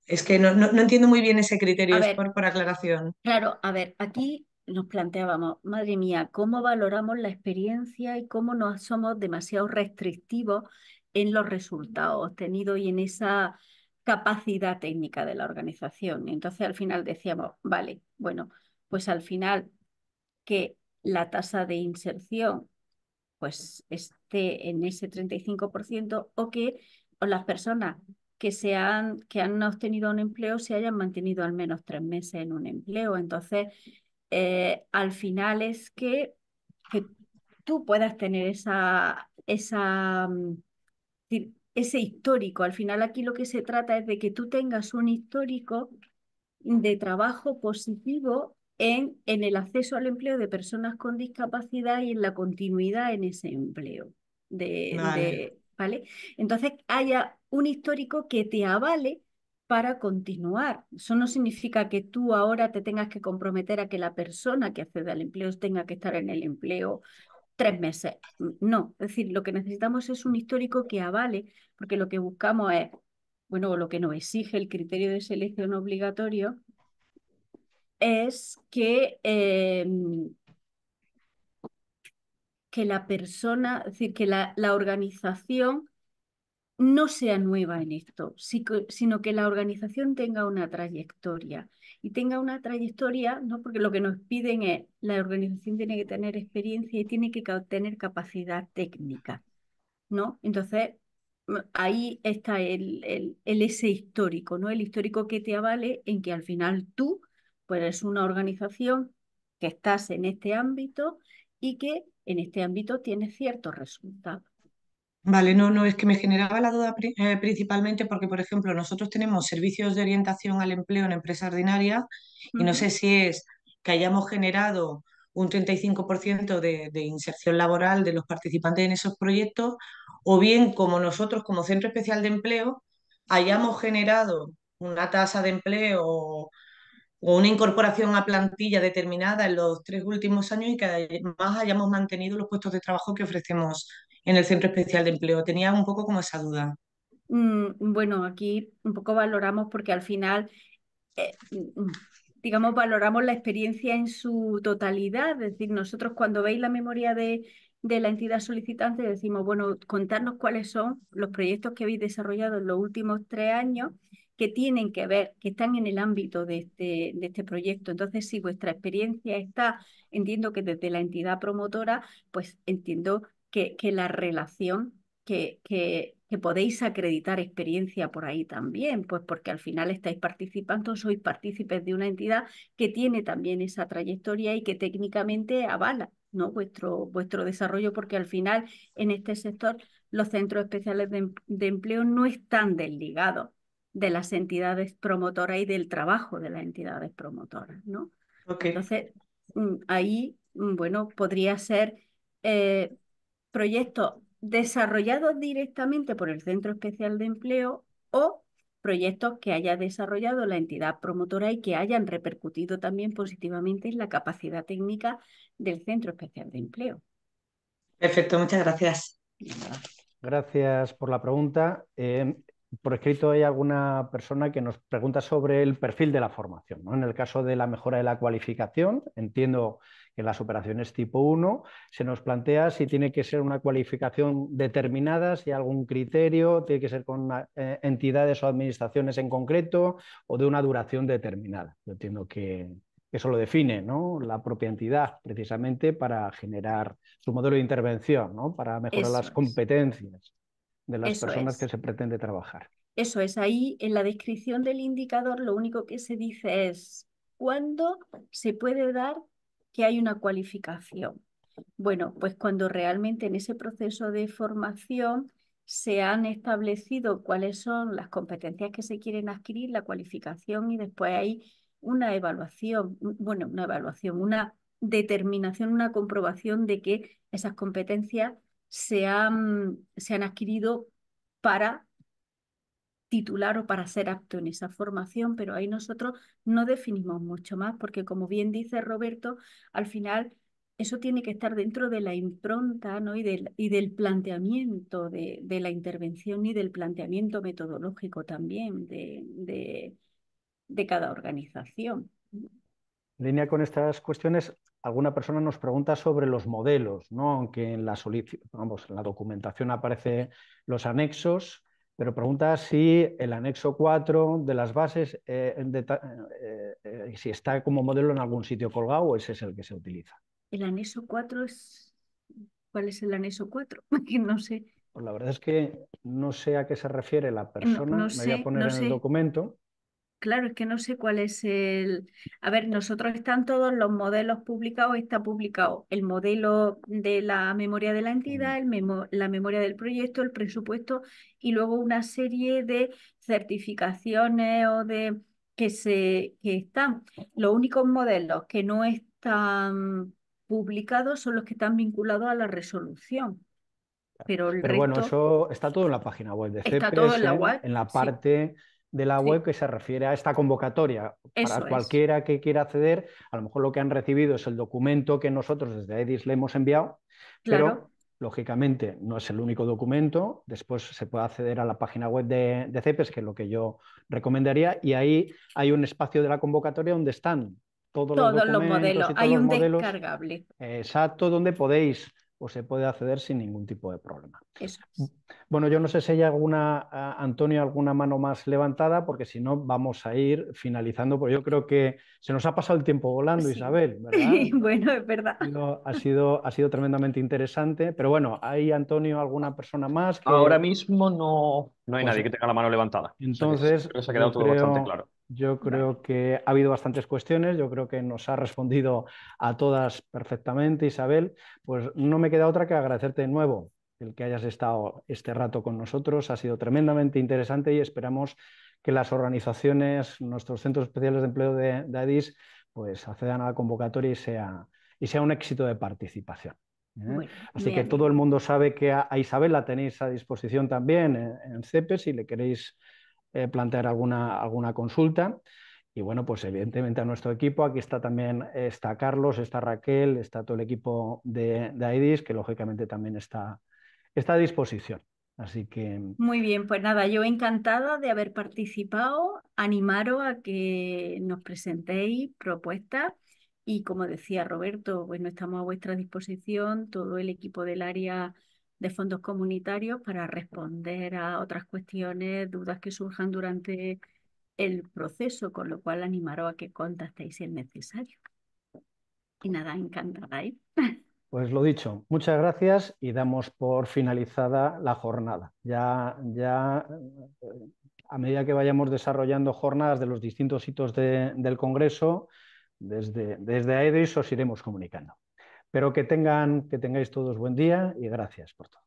Es que no entiendo muy bien ese A criterio, es ver, por aclaración. claro, a ver, aquí nos planteábamos, madre mía, cómo valoramos la experiencia y cómo no somos demasiado restrictivos en los resultados obtenidos y en esa capacidad técnica de la organización. Entonces al final decíamos, vale, bueno, pues al final que la tasa de inserción pues esté en ese 35% o las personas que han obtenido un empleo se hayan mantenido al menos 3 meses en un empleo. Entonces, al final es que tú puedas tener ese histórico. Al final aquí lo que se trata es de que tú tengas un histórico de trabajo positivo en el acceso al empleo de personas con discapacidad y en la continuidad en ese empleo. Vale. ¿Vale? Entonces, haya un histórico que te avale para continuar. Eso no significa que tú ahora te tengas que comprometer a que la persona que accede al empleo tenga que estar en el empleo 3 meses. No, es decir, lo que necesitamos es un histórico que avale, porque lo que buscamos es, bueno, lo que nos exige el criterio de selección obligatorio es que la persona, es decir, que la organización no sea nueva en esto, sino que la organización tenga una trayectoria. Y tenga una trayectoria, ¿no? Porque lo que nos piden es, la organización tiene que tener experiencia y tiene que tener capacidad técnica, ¿no? Entonces, ahí está ese histórico, ¿no? El histórico que te avale en que al final tú, pues eres una organización que estás en este ámbito y que en este ámbito tienes ciertos resultados. Vale, no, es que me generaba la duda principalmente porque, por ejemplo, nosotros tenemos servicios de orientación al empleo en empresa ordinaria y no sé si es que hayamos generado un 35% de inserción laboral de los participantes en esos proyectos o bien como nosotros, como Centro Especial de Empleo, hayamos generado una tasa de empleo o una incorporación a plantilla determinada en los 3 últimos años y que además hayamos mantenido los puestos de trabajo que ofrecemos en el Centro Especial de Empleo. Tenía un poco como esa duda. Bueno, aquí un poco valoramos porque al final, digamos, valoramos la experiencia en su totalidad. Es decir, nosotros cuando veis la memoria de la entidad solicitante decimos, bueno, contarnos cuáles son los proyectos que habéis desarrollado en los últimos 3 años que tienen que ver, que están en el ámbito de este proyecto. Entonces, si vuestra experiencia está, entiendo que desde la entidad promotora, pues entiendo que la relación que podéis acreditar experiencia por ahí también, pues porque al final estáis participando, sois partícipes de una entidad que tiene también esa trayectoria y que técnicamente avala, ¿no? vuestro desarrollo, porque al final en este sector los centros especiales de empleo no están desligados de las entidades promotoras y del trabajo de las entidades promotoras, ¿no? Ok. Entonces, ahí, bueno, podría ser proyectos desarrollados directamente por el Centro Especial de Empleo o proyectos que haya desarrollado la entidad promotora y que hayan repercutido también positivamente en la capacidad técnica del Centro Especial de Empleo. Perfecto, muchas gracias. Gracias por la pregunta. Por escrito hay alguna persona que nos pregunta sobre el perfil de la formación, ¿no? En el caso de la mejora de la cualificación, entiendo que en las operaciones tipo 1 se nos plantea si tiene que ser una cualificación determinada, si hay algún criterio, tiene que ser con entidades o administraciones en concreto o de una duración determinada. Yo entiendo que eso lo define, ¿no? La propia entidad, precisamente para generar su modelo de intervención, ¿no? Para mejorar las competencias de las personas que se pretende trabajar. Eso es, ahí en la descripción del indicador lo único que se dice es cuándo se puede dar que hay una cualificación. Bueno, pues cuando realmente en ese proceso de formación se han establecido cuáles son las competencias que se quieren adquirir, la cualificación y después hay una evaluación, una determinación, una comprobación de que esas competencias se han adquirido para titular o para ser apto en esa formación, pero ahí nosotros no definimos mucho más, porque como bien dice Roberto, al final eso tiene que estar dentro de la impronta, ¿no? y del planteamiento de la intervención y del planteamiento metodológico también de cada organización. En línea con estas cuestiones, alguna persona nos pregunta sobre los modelos, ¿no? Aunque en la documentación aparecen los anexos, pero pregunta si el anexo 4 de las bases, si está como modelo en algún sitio colgado o ese es el que se utiliza. El anexo 4 es... ¿Cuál es el anexo 4? Que no sé, Pues la verdad es que no sé a qué se refiere la no, persona, no me voy a sé, poner no en el sé. documento. Claro, es que no sé cuál es el... A ver, nosotros están todos los modelos publicados, está publicado el modelo de la memoria de la entidad, la memoria del proyecto, el presupuesto y luego una serie de certificaciones o de que están. Los únicos modelos que no están publicados son los que están vinculados a la resolución, pero el Pero bueno, resto eso está todo en la página web de está todo CEPES, en la web. en la Sí, parte de la web sí, que se refiere a esta convocatoria. Para eso es. cualquiera que quiera acceder, a lo mejor lo que han recibido es el documento que nosotros desde EDIS le hemos enviado, Claro, pero lógicamente no es el único documento. Después se puede acceder a la página web de CEPES, que es lo que yo recomendaría, y ahí hay un espacio de la convocatoria donde están todos los todos los documentos modelos. y todos Hay los un modelos descargable. exacto donde podéis o se puede acceder sin ningún tipo de problema. Eso es. Bueno, yo no sé si hay alguna, Antonio, alguna mano más levantada, porque si no vamos a ir finalizando, porque yo creo que se nos ha pasado el tiempo volando, Sí. Isabel, ¿verdad? Bueno, es verdad. Ha sido tremendamente interesante, pero bueno, ¿hay, Antonio, alguna persona más Ahora que, mismo no hay pues nadie que tenga la mano levantada. O sea que entonces, creo que se ha quedado yo todo bastante creo, claro. yo Vale. creo que ha habido bastantes cuestiones, yo creo que nos ha respondido a todas perfectamente, Isabel. Pues no me queda otra que agradecerte de nuevo el que hayas estado este rato con nosotros. Ha sido tremendamente interesante y esperamos que las organizaciones, nuestros centros especiales de empleo de ADIS, pues accedan a la convocatoria y sea un éxito de participación. Bueno, Así me que todo el alegro. mundo sabe que a Isabel la tenéis a disposición también en CEPES si le queréis plantear alguna consulta. Y bueno, pues evidentemente a nuestro equipo, aquí está también, está Carlos, está Raquel, está todo el equipo de AIDIS, que lógicamente también está a disposición. Así que, Muy bien, pues nada, yo encantada de haber participado. Animaros a que nos presentéis propuestas y como decía Roberto, bueno, estamos a vuestra disposición, todo el equipo del área de fondos comunitarios para responder a otras cuestiones, dudas que surjan durante el proceso, con lo cual animaros a que contactéis si es necesario. Y nada, encantada, ¿eh? pues lo dicho, muchas gracias y damos por finalizada la jornada. Ya a medida que vayamos desarrollando jornadas de los distintos hitos del Congreso, desde AEDIS os iremos comunicando. Pero que tengáis todos buen día y gracias por todo.